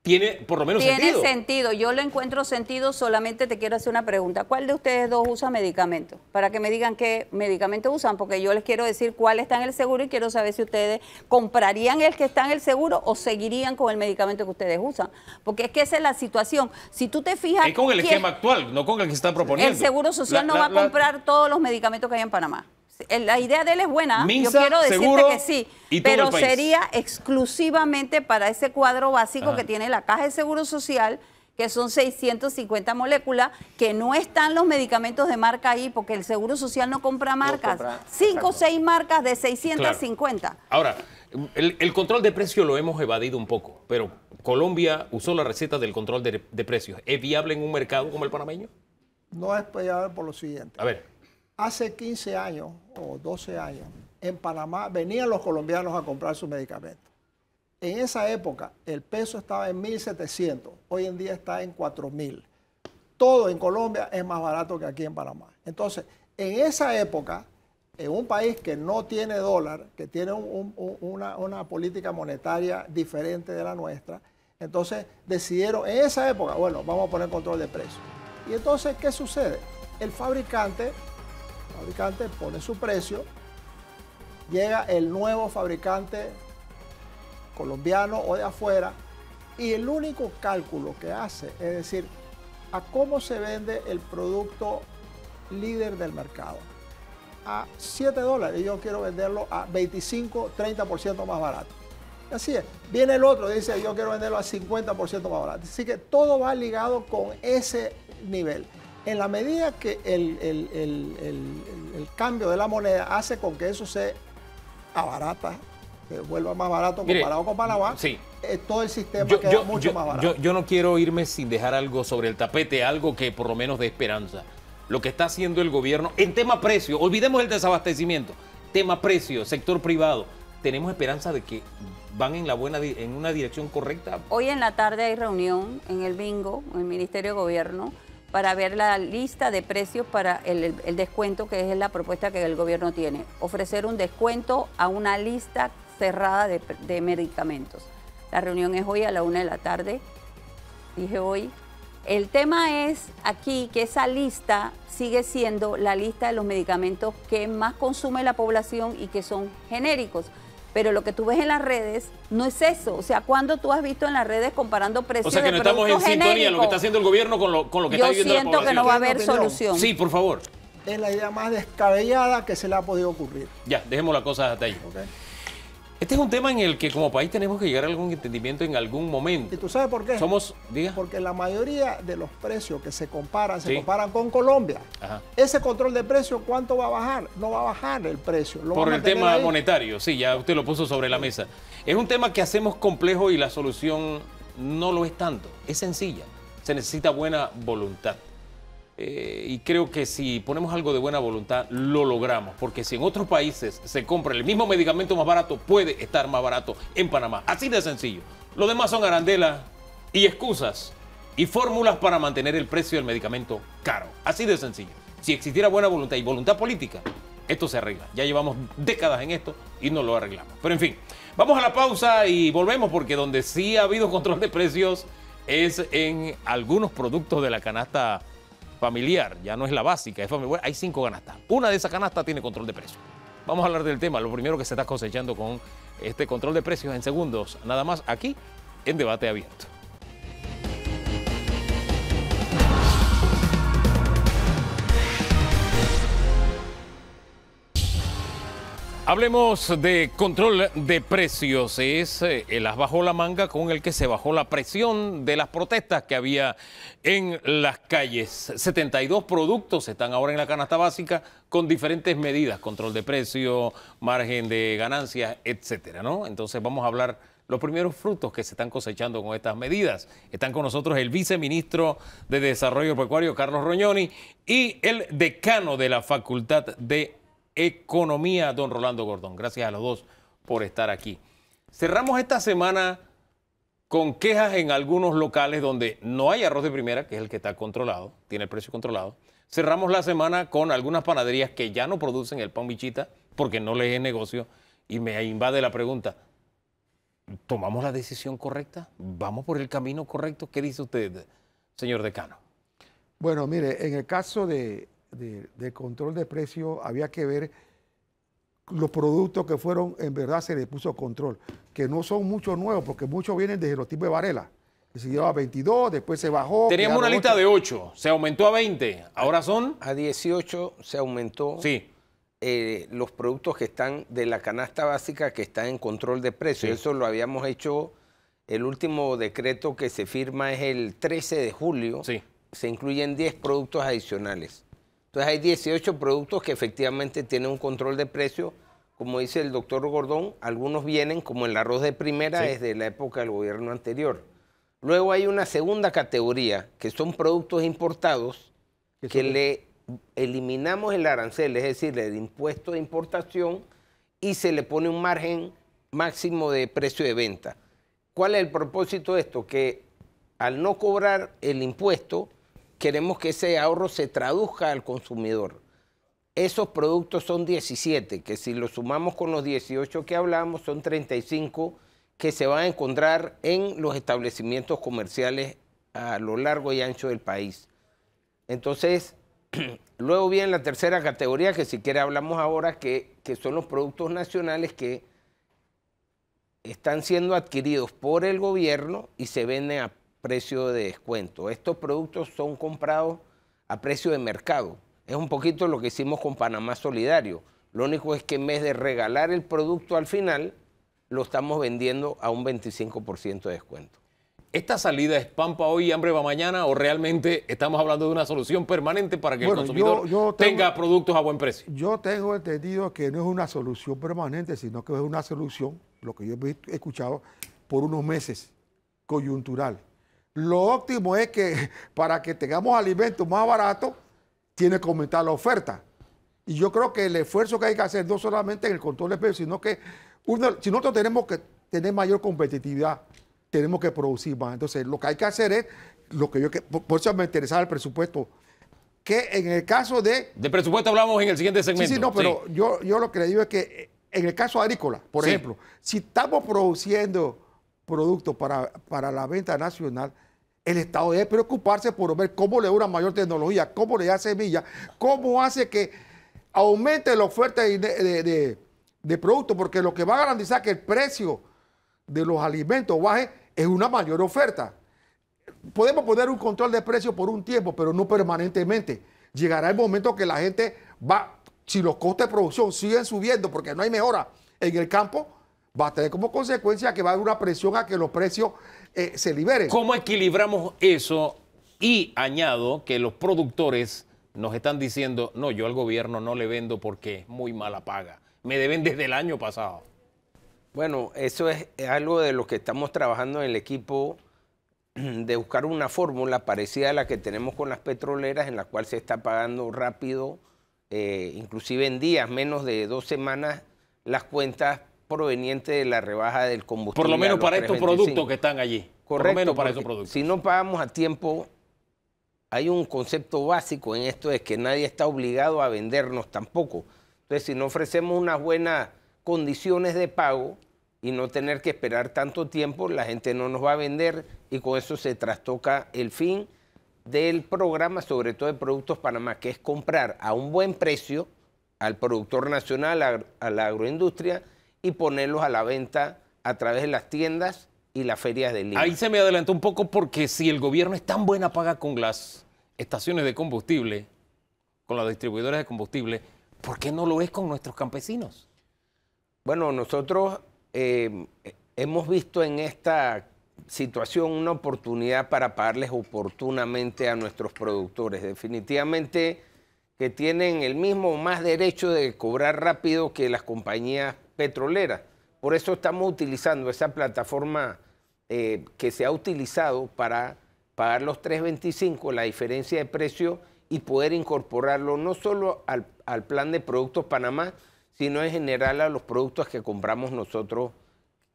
tiene por lo menos sentido. Tiene sentido, yo lo encuentro sentido, solamente te quiero hacer una pregunta. ¿Cuál de ustedes dos usa medicamentos? Para que me digan qué medicamentos usan, porque yo les quiero decir cuál está en el seguro y quiero saber si ustedes comprarían el que está en el seguro o seguirían con el medicamento que ustedes usan. Porque es que esa es la situación. Si tú te fijas... Es con el esquema actual, no con el que se está proponiendo. El Seguro Social no va a comprar todos los medicamentos que hay en Panamá. La idea de él es buena, MINSA, yo quiero decirte seguro, que sí, y todo pero el país. sería exclusivamente para ese cuadro básico que tiene la Caja de Seguro Social, que son 650 moléculas, que no están los medicamentos de marca ahí, porque el Seguro Social no compra marcas, 5 o 6 marcas de 650. Claro. Ahora, el control de precios lo hemos evadido un poco, pero Colombia usó la receta del control de precios. ¿Es viable en un mercado como el panameño? No es viable por lo siguiente. A ver. Hace 15 años o 12 años, en Panamá venían los colombianos a comprar sus medicamentos. En esa época, el peso estaba en 1.700, hoy en día está en 4.000. Todo en Colombia es más barato que aquí en Panamá. Entonces, en esa época, en un país que no tiene dólar, que tiene una política monetaria diferente de la nuestra, entonces decidieron, en esa época, bueno, vamos a poner control de precios. Y entonces, ¿qué sucede? El fabricante pone su precio, llega el nuevo fabricante colombiano o de afuera y el único cálculo que hace es decir, a cómo se vende el producto líder del mercado. A $7 y yo quiero venderlo a 25, 30% más barato. Así es. Viene el otro y dice yo quiero venderlo a 50% más barato. Así que todo va ligado con ese nivel. En la medida que el cambio de la moneda hace con que eso se abarata, se vuelva más barato comparado con Panamá, todo el sistema queda mucho más barato. Yo no quiero irme sin dejar algo sobre el tapete, algo que por lo menos dé esperanza. Lo que está haciendo el gobierno en tema precio, olvidemos el desabastecimiento, tema precio, sector privado, ¿tenemos esperanza de que van en una dirección correcta? Hoy en la tarde hay reunión en el bingo, en el Ministerio de Gobierno, para ver la lista de precios para el descuento, que es la propuesta que el gobierno tiene. Ofrecer un descuento a una lista cerrada de medicamentos. La reunión es hoy a la 1 de la tarde, dije hoy. El tema es aquí que esa lista sigue siendo la lista de los medicamentos que más consume la población y que son genéricos. Pero lo que tú ves en las redes no es eso. O sea, ¿cuándo tú has visto en las redes comparando precios de productos genéricos? O sea, que no estamos en sintonía lo que está haciendo el gobierno con lo que está viviendo la población. Yo siento que no va a haber solución. Sí, por favor. Es la idea más descabellada que se le ha podido ocurrir. Ya, dejemos la cosa hasta ahí. Okay. Este es un tema en el que como país tenemos que llegar a algún entendimiento en algún momento. ¿Y tú sabes por qué? Porque la mayoría de los precios que se comparan con Colombia. Ajá. Ese control de precios, ¿cuánto va a bajar? No va a bajar el precio. Por el tema monetario, sí, ya usted lo puso sobre la mesa. Es un tema que hacemos complejo y la solución no lo es tanto. Es sencilla. Se necesita buena voluntad. Y creo que si ponemos algo de buena voluntad, lo logramos. Porque si en otros países se compra el mismo medicamento más barato, puede estar más barato en Panamá. Así de sencillo. Lo demás son arandelas y excusas y fórmulas para mantener el precio del medicamento caro. Así de sencillo. Si existiera buena voluntad y voluntad política, esto se arregla. Ya llevamos décadas en esto y no lo arreglamos. Pero en fin, vamos a la pausa y volvemos, porque donde sí ha habido control de precios es en algunos productos de la canasta familiar. Ya no es la básica, es familiar. Hay 5 canastas. Una de esas canastas tiene control de precios. Vamos a hablar del tema, lo primero que se está cosechando con este control de precios en segundos, nada más aquí en Debate Abierto. Hablemos de control de precios. Es el as bajo la manga con el que se bajó la presión de las protestas que había en las calles. 72 productos están ahora en la canasta básica con diferentes medidas, control de precio, margen de ganancias, etcétera, ¿no? Entonces vamos a hablar los primeros frutos que se están cosechando con estas medidas. Están con nosotros el viceministro de Desarrollo Pecuario, Carlos Rognoni, y el decano de la Facultad de Economía, don Rolando Gordón. Gracias a los dos por estar aquí. Cerramos esta semana con quejas en algunos locales donde no hay arroz de primera, que es el que está controlado, tiene el precio controlado. Cerramos la semana con algunas panaderías que ya no producen el pan bichita porque no les es negocio, y me invade la pregunta, ¿tomamos la decisión correcta? ¿Vamos por el camino correcto? ¿Qué dice usted, señor decano? Bueno, mire, en el caso de control de precios había que ver los productos que fueron, en verdad se les puso control, que no son muchos nuevos, porque muchos vienen desde los tipos de Varela, que se llevaba a 22, después se bajó. Teníamos una lista de 8, se aumentó a 20, ahora son... A 18 se aumentó. Sí. Los productos que están de la canasta básica que están en control de precios. Sí. Eso lo habíamos hecho, el último decreto que se firma es el 13 de julio. Sí. Se incluyen 10 productos adicionales. Entonces hay 18 productos que efectivamente tienen un control de precio. Como dice el doctor Gordón, algunos vienen como el arroz de primera desde la época del gobierno anterior. Luego hay una segunda categoría que son productos importados que le eliminamos el arancel, es decir, el impuesto de importación, y se le pone un margen máximo de precio de venta. ¿Cuál es el propósito de esto? Que al no cobrar el impuesto, queremos que ese ahorro se traduzca al consumidor. Esos productos son 17, que si los sumamos con los 18 que hablamos, son 35 que se van a encontrar en los establecimientos comerciales a lo largo y ancho del país. Entonces, luego viene la tercera categoría, que si quiere hablamos ahora, que son los productos nacionales que están siendo adquiridos por el gobierno y se venden a precio de descuento. Estos productos son comprados a precio de mercado. Es un poquito lo que hicimos con Panamá Solidario. Lo único es que en vez de regalar el producto al final, lo estamos vendiendo a un 25% de descuento. ¿Esta salida es pan para hoy y hambre para mañana, o realmente estamos hablando de una solución permanente para que el consumidor tenga productos a buen precio? Yo tengo entendido que no es una solución permanente, sino que es una solución, lo que yo he escuchado, por unos meses, coyuntural. Lo óptimo es que para que tengamos alimentos más baratos, tiene que aumentar la oferta. Y yo creo que el esfuerzo que hay que hacer, no solamente en el control de precios, sino que si nosotros tenemos que tener mayor competitividad, tenemos que producir más. Entonces, lo que hay que hacer es, por eso me interesaba el presupuesto, que en el caso de... De presupuesto hablamos en el siguiente segmento. Sí, pero yo lo que le digo es que en el caso agrícola, por ejemplo, si estamos produciendo productos para la venta nacional, el Estado debe preocuparse por ver cómo le da una mayor tecnología, cómo le da semilla, cómo hace que aumente la oferta de productos, porque lo que va a garantizar que el precio de los alimentos baje es una mayor oferta. Podemos poner un control de precios por un tiempo, pero no permanentemente. Llegará el momento que la gente va, si los costos de producción siguen subiendo porque no hay mejora en el campo, va a tener como consecuencia que va a haber una presión a que los precios se liberen. ¿Cómo equilibramos eso? Y añado que los productores nos están diciendo, no, yo al gobierno no le vendo porque es muy mala paga. Me deben desde el año pasado. Bueno, eso es algo de lo que estamos trabajando en el equipo, de buscar una fórmula parecida a la que tenemos con las petroleras, en la cual se está pagando rápido, inclusive en días, menos de 2 semanas, las cuentas provenientes de la rebaja del combustible. Por lo menos para estos productos que están allí. Correcto, por lo menos para esos productos. Si no pagamos a tiempo, hay un concepto básico en esto, es que nadie está obligado a vendernos tampoco. Entonces, si no ofrecemos unas buenas condiciones de pago y no tener que esperar tanto tiempo, la gente no nos va a vender, y con eso se trastoca el fin del programa, sobre todo de Productos Panamá, que es comprar a un buen precio al productor nacional, a la agroindustria, y ponerlos a la venta a través de las tiendas y las ferias de Lima. Ahí se me adelantó un poco, porque si el gobierno es tan buena paga con las estaciones de combustible, con las distribuidoras de combustible, ¿por qué no lo es con nuestros campesinos? Bueno, nosotros hemos visto en esta situación una oportunidad para pagarles oportunamente a nuestros productores. Definitivamente que tienen el mismo o más derecho de cobrar rápido que las compañías petroleras, Por eso estamos utilizando esa plataforma que se ha utilizado para pagar los 3.25, la diferencia de precio, y poder incorporarlo no solo al plan de Productos Panamá, sino en general a los productos que compramos nosotros.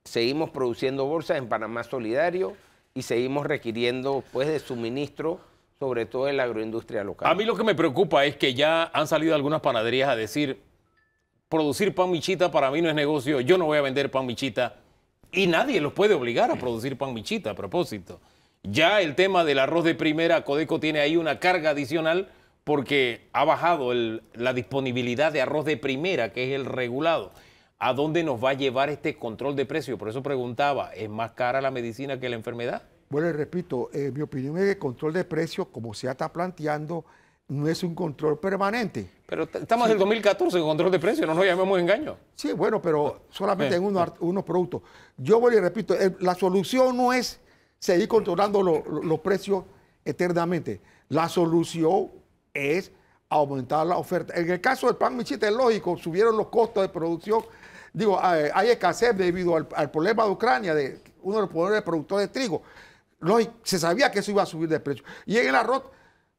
Seguimos produciendo bolsas en Panamá Solidario y seguimos requiriendo pues de suministro, sobre todo de la agroindustria local. A mí lo que me preocupa es que ya han salido algunas panaderías a decir, producir pan michita para mí no es negocio, yo no voy a vender pan michita, y nadie los puede obligar a producir pan michita a propósito. Ya el tema del arroz de primera, Codeco tiene ahí una carga adicional porque ha bajado la disponibilidad de arroz de primera, que es el regulado. ¿A dónde nos va a llevar este control de precio? Por eso preguntaba, ¿es más cara la medicina que la enfermedad? Bueno, repito, mi opinión es que el control de precios, como se está planteando, no es un control permanente. Pero estamos en el 2014 con control de precios, no nos llamemos engaño. Sí, bueno, pero solamente en unos productos. Yo voy y repito, la solución no es seguir controlando los precios eternamente. La solución es aumentar la oferta. En el caso del pan michita es lógico, subieron los costos de producción. Digo, hay escasez debido al problema de Ucrania, de uno de los poderes productores de trigo. Se sabía que eso iba a subir de precio. Y en el arroz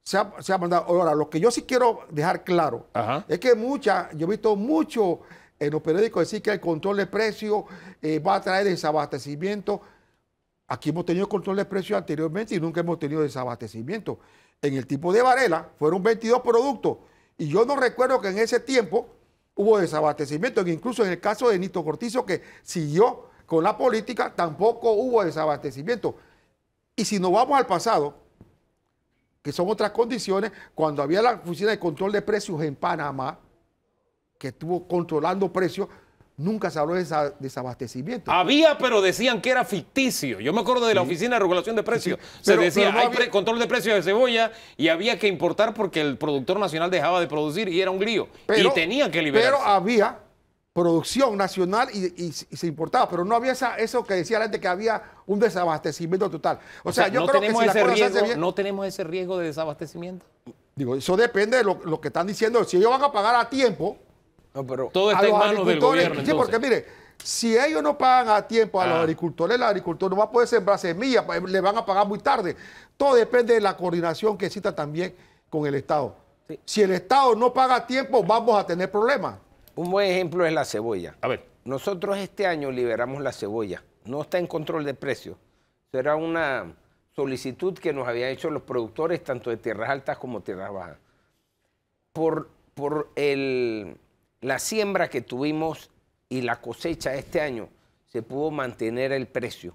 se ha mandado. Ahora, lo que yo sí quiero dejar claro es que yo he visto mucho en los periódicos decir que el control de precios va a traer desabastecimiento. Aquí hemos tenido control de precios anteriormente y nunca hemos tenido desabastecimiento. En el tipo de Varela fueron 22 productos y yo no recuerdo que en ese tiempo hubo desabastecimiento. Incluso en el caso de Nito Cortizo, que siguió con la política, tampoco hubo desabastecimiento. Y si nos vamos al pasado, que son otras condiciones, cuando había la oficina de control de precios en Panamá, que estuvo controlando precios, nunca se habló de desabastecimiento. Había, pero decían que era ficticio. Yo me acuerdo de la Oficina de Regulación de Precios. Sí, se decía, pero no hay control de precios de cebolla y había que importar porque el productor nacional dejaba de producir y era un lío. Y tenían que liberarse. Pero había producción nacional y se importaba, pero no había eso que decía la gente, que había un desabastecimiento total. O sea, yo creo que si ese riesgo, ¿no tenemos ese riesgo de desabastecimiento? Digo, eso depende de lo que están diciendo. Si ellos van a pagar a tiempo... No, pero todo está en manos del gobierno. Sí, porque mire, si ellos no pagan a tiempo a los agricultores, el agricultor no va a poder sembrar semillas, le van a pagar muy tarde. Todo depende de la coordinación que exista también con el Estado. Sí. Si el Estado no paga a tiempo, vamos a tener problemas. Un buen ejemplo es la cebolla. A ver. Nosotros este año liberamos la cebolla. No está en control de precios. Será una solicitud que nos habían hecho los productores, tanto de tierras altas como tierras bajas. Por la siembra que tuvimos y la cosecha este año, se pudo mantener el precio.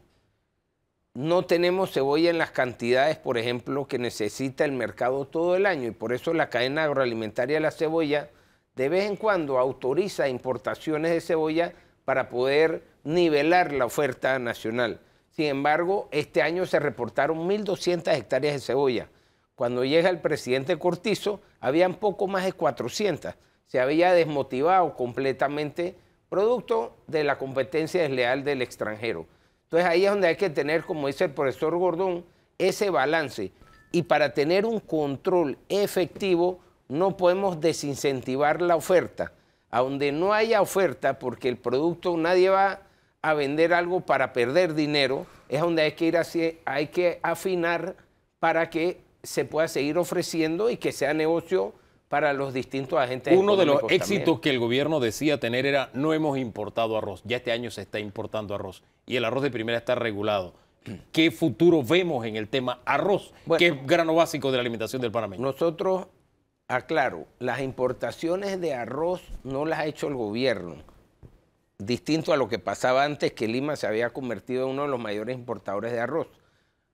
No tenemos cebolla en las cantidades, por ejemplo, que necesita el mercado todo el año, y por eso la cadena agroalimentaria de la cebolla de vez en cuando autoriza importaciones de cebolla para poder nivelar la oferta nacional. Sin embargo, este año se reportaron 1.200 hectáreas de cebolla. Cuando llega el presidente Cortizo, habían poco más de 400. Se había desmotivado completamente, producto de la competencia desleal del extranjero. Entonces ahí es donde hay que tener, como dice el profesor Gordón, ese balance. Y para tener un control efectivo, no podemos desincentivar la oferta. A donde no haya oferta, porque el producto, nadie va a vender algo para perder dinero, es donde hay que ir hay que afinar para que se pueda seguir ofreciendo y que sea negocio para los distintos agentes. Uno de los éxitos que el gobierno decía tener era: no hemos importado arroz. Ya este año se está importando arroz y el arroz de primera está regulado. ¿Qué futuro vemos en el tema arroz, que es grano básico de la alimentación del panameño? Nosotros, aclaro, las importaciones de arroz no las ha hecho el gobierno. Distinto a lo que pasaba antes, que Lima se había convertido en uno de los mayores importadores de arroz.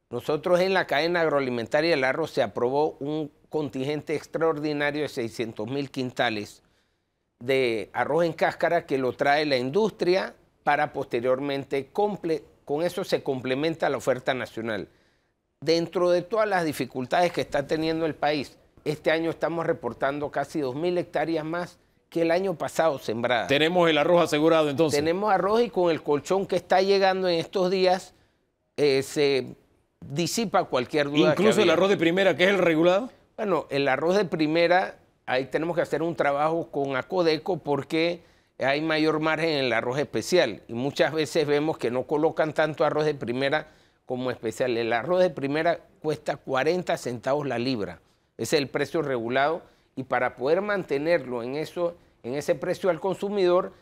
Nosotros en la cadena agroalimentaria del arroz se aprobó un contingente extraordinario de 600.000 quintales de arroz en cáscara que lo trae la industria para posteriormente, con eso se complementa la oferta nacional. Dentro de todas las dificultades que está teniendo el país, este año estamos reportando casi 2.000 hectáreas más que el año pasado sembradas. ¿Tenemos el arroz asegurado entonces? Tenemos arroz, y con el colchón que está llegando en estos días se disipa cualquier duda. ¿Incluso el arroz de primera, que es el regulado? Bueno, el arroz de primera, ahí tenemos que hacer un trabajo con Acodeco, porque hay mayor margen en el arroz especial y muchas veces vemos que no colocan tanto arroz de primera como especial. El arroz de primera cuesta 40 centavos la libra, ese es el precio regulado, y para poder mantenerlo en ese precio al consumidor,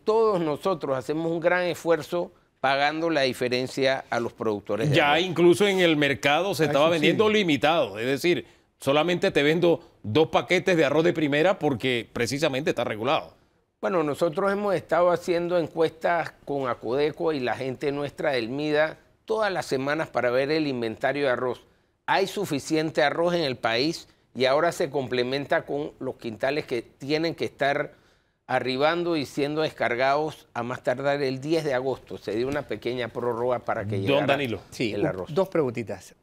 todos nosotros hacemos un gran esfuerzo pagando la diferencia a los productores. Ya incluso en el mercado se estaba vendiendo limitado, es decir, solamente te vendo 2 paquetes de arroz de primera porque precisamente está regulado. Bueno, nosotros hemos estado haciendo encuestas con Acodeco y la gente nuestra del MIDA todas las semanas para ver el inventario de arroz. Hay suficiente arroz en el país y ahora se complementa con los quintales que tienen que estar arribando y siendo descargados a más tardar el 10 de agosto. Se dio una pequeña prórroga para que llegara Danilo. el arroz. 2 preguntitas.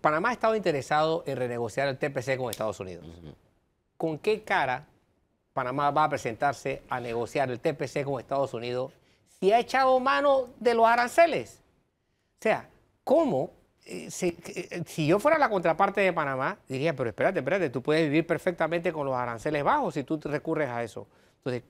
Panamá ha estado interesado en renegociar el TPC con Estados Unidos. ¿Con qué cara Panamá va a presentarse a negociar el TPC con Estados Unidos si ha echado mano de los aranceles? O sea, ¿cómo? Si yo fuera la contraparte de Panamá, diría, pero espérate, tú puedes vivir perfectamente con los aranceles bajos si tú recurres a eso. Entonces,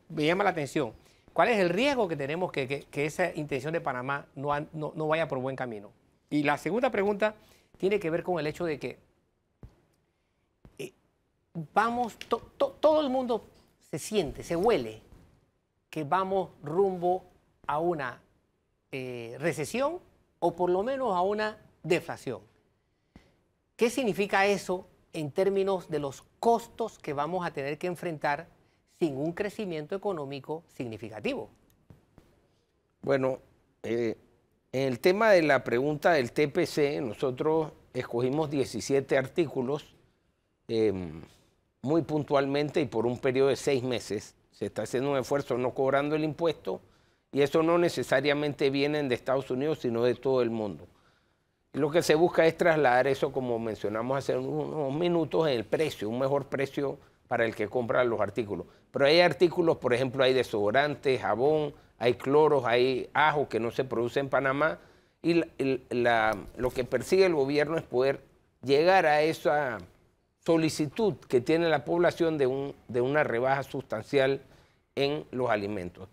me llama la atención. ¿Cuál es el riesgo que tenemos que esa intención de Panamá no vaya por buen camino? Y la segunda pregunta tiene que ver con el hecho de que todo el mundo se siente, se huele que vamos rumbo a una recesión o por lo menos a una deflación. ¿Qué significa eso en términos de los costos que vamos a tener que enfrentar sin un crecimiento económico significativo? Bueno, en el tema de la pregunta del TPC, nosotros escogimos 17 artículos muy puntualmente y por un periodo de 6 meses. Se está haciendo un esfuerzo no cobrando el impuesto y eso no necesariamente viene de Estados Unidos, sino de todo el mundo. Y lo que se busca es trasladar eso, como mencionamos hace unos minutos, en el precio, un mejor precio para el que compra los artículos. Pero hay artículos, por ejemplo, hay desodorantes, jabón, hay cloros, hay ajo que no se produce en Panamá y lo que persigue el gobierno es poder llegar a esa solicitud que tiene la población de una rebaja sustancial en los alimentos.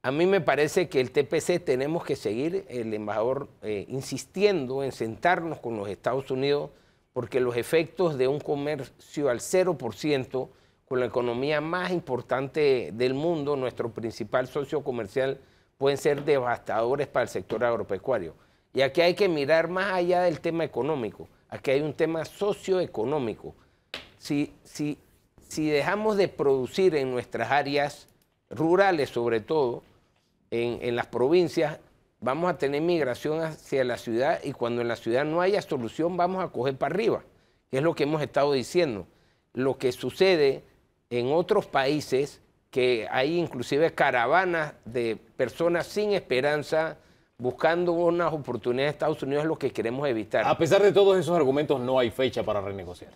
A mí me parece que el TPC tenemos que seguir, el embajador, insistiendo en sentarnos con los Estados Unidos porque los efectos de un comercio al 0% con la economía más importante del mundo, nuestro principal socio comercial, pueden ser devastadores para el sector agropecuario. Y aquí hay que mirar más allá del tema económico, aquí hay un tema socioeconómico. Si dejamos de producir en nuestras áreas rurales, sobre todo, en las provincias, vamos a tener migración hacia la ciudad y cuando en la ciudad no haya solución vamos a coger para arriba, que es lo que hemos estado diciendo. Lo que sucede en otros países, que hay inclusive caravanas de personas sin esperanza buscando unas oportunidades en Estados Unidos, es lo que queremos evitar. A pesar de todos esos argumentos, no hay fecha para renegociar.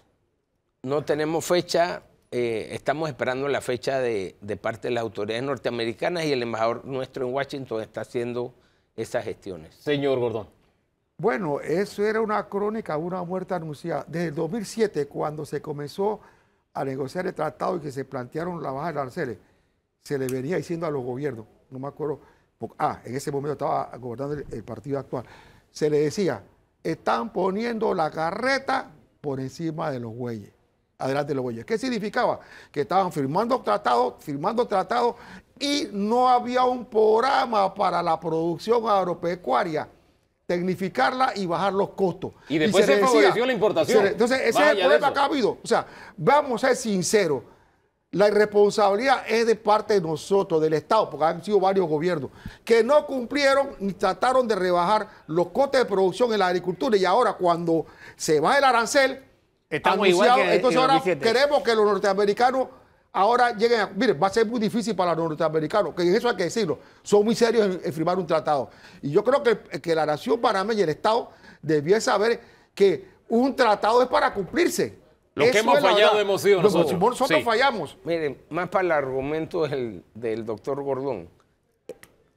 No tenemos fecha. Estamos esperando la fecha de parte de las autoridades norteamericanas y el embajador nuestro en Washington está haciendo esas gestiones. Señor Gordón. Bueno, eso era una crónica, una muerte anunciada. Desde el 2007, cuando se comenzó a negociar el tratado y que se plantearon la baja de aranceles, se le venía diciendo a los gobiernos, no me acuerdo, en ese momento estaba gobernando el partido actual, se le decía, están poniendo la carreta por encima de los bueyes. Adelante de los bueyes. ¿Qué significaba? Que estaban firmando tratados y no había un programa para la producción agropecuaria, tecnificarla y bajar los costos. Y después se favoreció la importación. Entonces, ese es el problema que ha habido. O sea, vamos a ser sinceros, la irresponsabilidad es de parte de nosotros, del Estado, porque han sido varios gobiernos, que no cumplieron ni trataron de rebajar los costes de producción en la agricultura y ahora cuando se baja el arancel, estamos igual que entonces ahora 2007. queremos que los norteamericanos ahora lleguen a... Mire, va a ser muy difícil para los norteamericanos, que en eso hay que decirlo, son muy serios en firmar un tratado. Y yo creo que la nación panameña y el Estado debían saber que un tratado es para cumplirse. Lo que hemos fallado hemos sido nosotros. Nosotros fallamos. Miren, más para el argumento del doctor Gordón.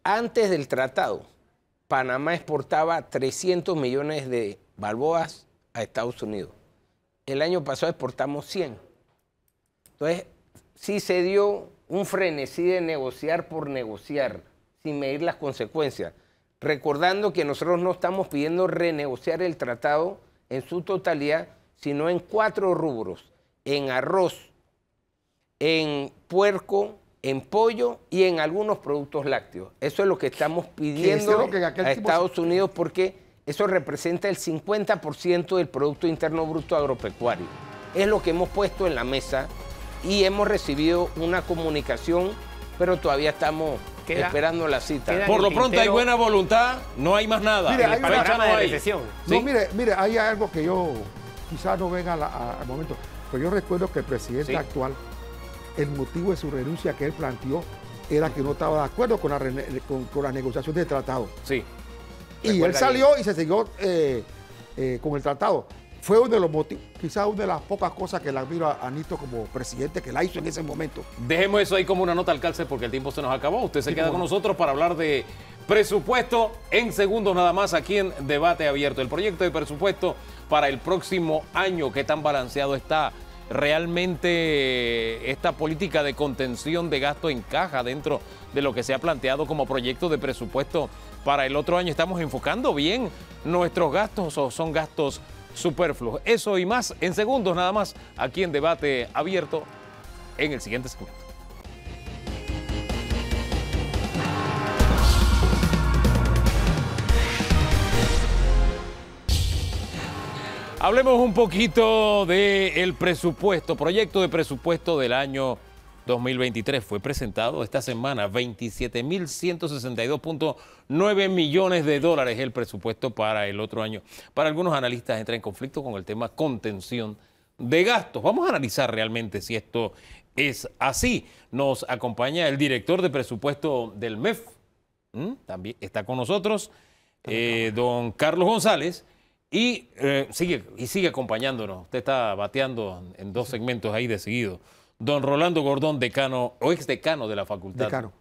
Antes del tratado, Panamá exportaba 300 millones de balboas a Estados Unidos. El año pasado exportamos 100. Entonces, sí se dio un frenesí de negociar por negociar, sin medir las consecuencias. Recordando que nosotros no estamos pidiendo renegociar el tratado en su totalidad, sino en 4 rubros: en arroz, en puerco, en pollo y en algunos productos lácteos. Eso es lo que estamos pidiendo a Estados Unidos, porque eso representa el 50% del Producto Interno Bruto agropecuario. Es lo que hemos puesto en la mesa y hemos recibido una comunicación, pero todavía estamos esperando la cita. Por lo pronto hay buena voluntad, no hay más nada. Mire, hay fecha no hay. No, mire, hay algo que yo quizás no venga al momento, pero yo recuerdo que el presidente actual, el motivo de su renuncia que él planteó era que no estaba de acuerdo con la negociación del tratado. Sí. Y él salió y se siguió con el tratado. Fue uno de los motivos, quizás una de las pocas cosas que la admiro a Nito como presidente, que la hizo en ese momento. Dejemos eso ahí como una nota al calce porque el tiempo se nos acabó. Usted se queda con nosotros para hablar de presupuesto en segundos nada más aquí en Debate Abierto. El proyecto de presupuesto para el próximo año, ¿qué tan balanceado está? ¿Realmente esta política de contención de gasto encaja dentro de lo que se ha planteado como proyecto de presupuesto para el otro año? ¿Estamos enfocando bien nuestros gastos o son gastos superfluos? Eso y más en segundos nada más aquí en Debate Abierto en el siguiente segmento. Hablemos un poquito del presupuesto, proyecto de presupuesto del año 2023. Fue presentado esta semana, 27.162.9 millones de dólares el presupuesto para el otro año. Para algunos analistas entra en conflicto con el tema contención de gastos. Vamos a analizar realmente si esto es así. Nos acompaña el director de presupuesto del MEF, también está con nosotros, don Carlos González. Y sigue acompañándonos. Usted está bateando en 2 segmentos ahí de seguido. Don Rolando Gordón, decano o ex decano de la facultad. Decano.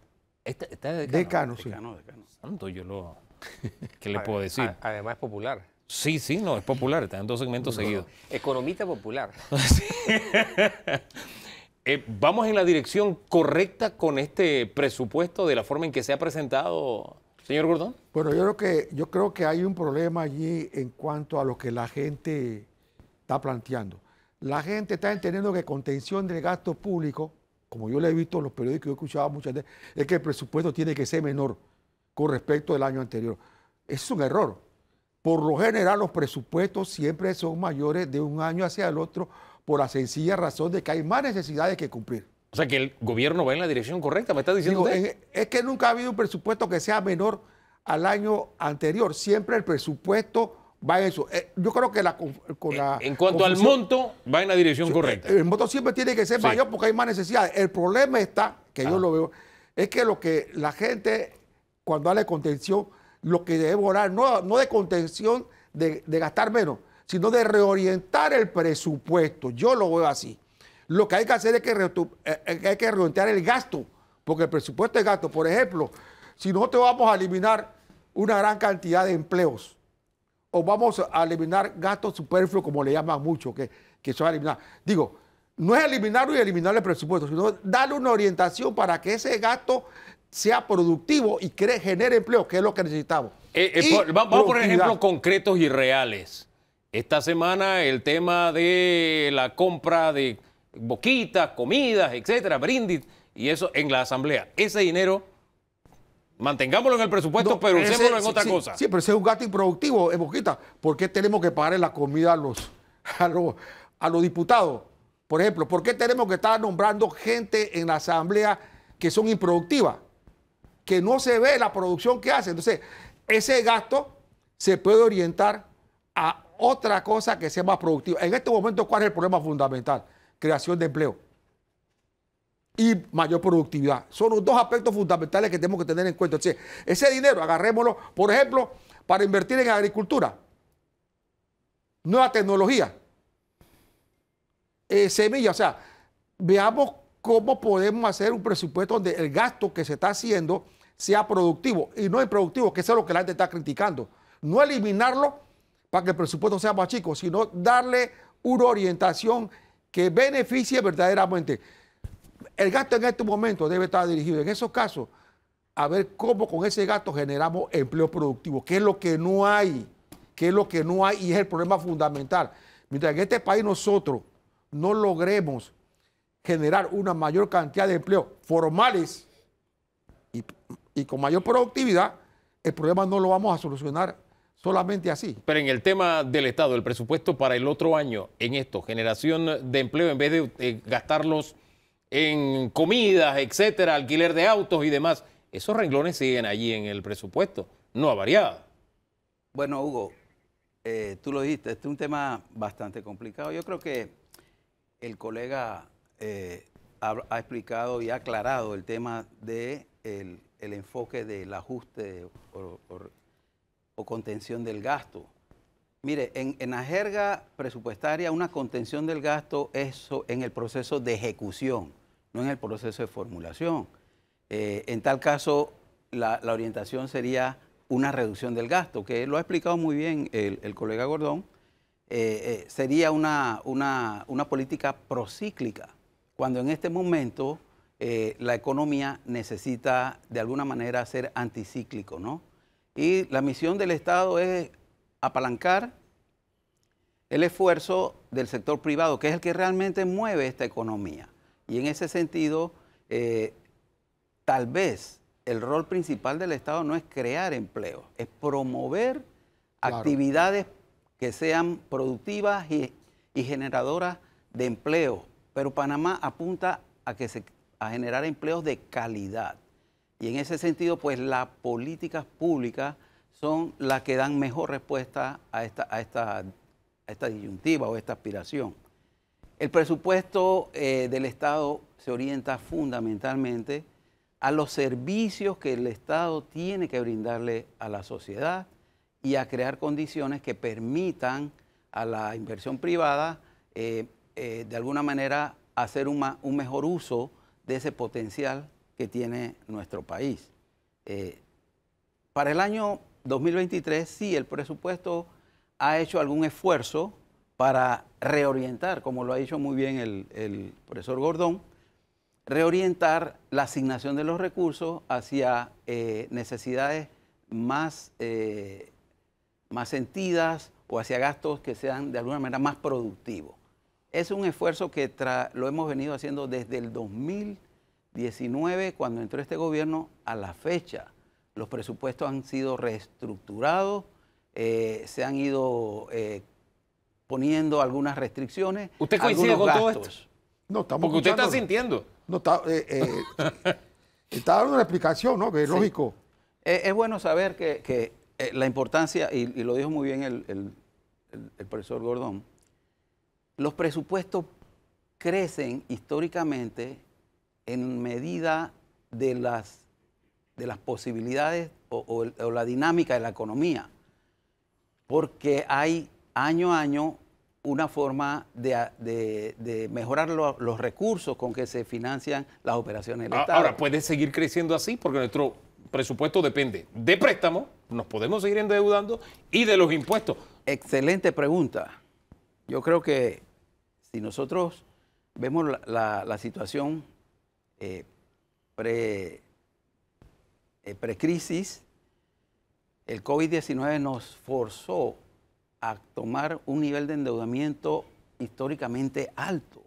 ¿Está de decano? Sí. Decano. Santo, ¿qué le puedo decir? Además es popular. Sí, no, es popular. Está en 2 segmentos seguidos. Economista popular. ¿Vamos en la dirección correcta con este presupuesto de la forma en que se ha presentado, señor Gordón? Bueno, yo creo que hay un problema allí en cuanto a lo que la gente está planteando. La gente está entendiendo que contención del gasto público, como yo lo he visto en los periódicos, yo he escuchado muchas veces, es que el presupuesto tiene que ser menor con respecto al año anterior. Eso es un error. Por lo general, los presupuestos siempre son mayores de un año hacia el otro por la sencilla razón de que hay más necesidades que cumplir. O sea, que el gobierno va en la dirección correcta, ¿me está diciendo usted? Es que nunca ha habido un presupuesto que sea menor al año anterior. Siempre el presupuesto va en eso. Yo creo que en cuanto al monto, va en la dirección correcta. El monto siempre tiene que ser mayor porque hay más necesidades. El problema está, que yo lo veo, es que lo que la gente, cuando habla de contención, lo que debe orar, no de contención de gastar menos, sino de reorientar el presupuesto. Yo lo veo así. Lo que hay que hacer es que hay que reorientar el gasto, porque el presupuesto es gasto. Por ejemplo, si nosotros vamos a eliminar una gran cantidad de empleos o vamos a eliminar gastos superfluos, como le llaman mucho, que son eliminar. Digo, no es eliminarlo y eliminar el presupuesto, sino darle una orientación para que ese gasto sea productivo y genere empleo, que es lo que necesitamos. Vamos a poner ejemplos concretos y reales. Esta semana el tema de la compra de boquitas, comidas, etcétera, brindis, y eso en la asamblea. Ese dinero, mantengámoslo en el presupuesto, pero usémoslo en otra cosa. Sí, pero ese es un gasto improductivo en boquitas. ¿Por qué tenemos que pagarle la comida a los diputados? Por ejemplo, ¿por qué tenemos que estar nombrando gente en la asamblea que son improductivas? Que no se ve la producción que hacen. Entonces, ese gasto se puede orientar a otra cosa que sea más productiva. En este momento, ¿cuál es el problema fundamental? Creación de empleo y mayor productividad. Son los 2 aspectos fundamentales que tenemos que tener en cuenta. Entonces, ese dinero, agarrémoslo, por ejemplo, para invertir en agricultura, nueva tecnología, semillas. O sea, veamos cómo podemos hacer un presupuesto donde el gasto que se está haciendo sea productivo y no improductivo, que eso es lo que la gente está criticando. No eliminarlo para que el presupuesto sea más chico, sino darle una orientación que beneficie verdaderamente. El gasto en este momento debe estar dirigido en esos casos a ver cómo con ese gasto generamos empleo productivo, que es lo que no hay, y es el problema fundamental. Mientras en este país nosotros no logremos generar una mayor cantidad de empleos formales y con mayor productividad, el problema no lo vamos a solucionar solamente así. Pero en el tema del Estado, el presupuesto para el otro año en esto, generación de empleo, en vez de gastarlos en comidas, etcétera, alquiler de autos y demás, esos renglones siguen allí en el presupuesto, no ha variado. Bueno, Hugo, tú lo dijiste, este es un tema bastante complicado. Yo creo que el colega ha explicado y ha aclarado el tema del enfoque del ajuste o contención del gasto. Mire, en la jerga presupuestaria, una contención del gasto es en el proceso de ejecución, no en el proceso de formulación. En tal caso, la orientación sería una reducción del gasto, que lo ha explicado muy bien el colega Gordón. Sería una política procíclica, cuando en este momento la economía necesita de alguna manera ser anticíclico, ¿no? Y la misión del Estado es apalancar el esfuerzo del sector privado, que es el que realmente mueve esta economía. Y en ese sentido, tal vez el rol principal del Estado no es crear empleo, es promover actividades que sean productivas y generadoras de empleo. Pero Panamá apunta a generar empleos de calidad. Y en ese sentido, pues las políticas públicas son las que dan mejor respuesta a esta disyuntiva o esta aspiración. El presupuesto del Estado se orienta fundamentalmente a los servicios que el Estado tiene que brindarle a la sociedad y a crear condiciones que permitan a la inversión privada de alguna manera hacer un mejor uso de ese potencial que tiene nuestro país. Para el año 2023, sí, el presupuesto ha hecho algún esfuerzo para reorientar, como lo ha dicho muy bien el profesor Gordón, reorientar la asignación de los recursos hacia necesidades más sentidas o hacia gastos que sean de alguna manera más productivos. Es un esfuerzo que lo hemos venido haciendo desde el 2019, cuando entró este gobierno, a la fecha. Los presupuestos han sido reestructurados, se han ido poniendo algunas restricciones. ¿Usted coincide con todo esto? No, estamos porque usted está escuchándolo. sintiendo. No, está dando una explicación, ¿no? Que es lógico. Es bueno saber que la importancia, y lo dijo muy bien el profesor Gordón, los presupuestos crecen históricamente en medida de las posibilidades o la dinámica de la economía, porque hay año a año una forma de mejorar los recursos con que se financian las operaciones del Estado. Ahora, puede seguir creciendo así porque nuestro presupuesto depende de préstamos, nos podemos seguir endeudando, y de los impuestos. Excelente pregunta. Yo creo que si nosotros vemos la situación pre-crisis, el COVID-19 nos forzó a tomar un nivel de endeudamiento históricamente alto.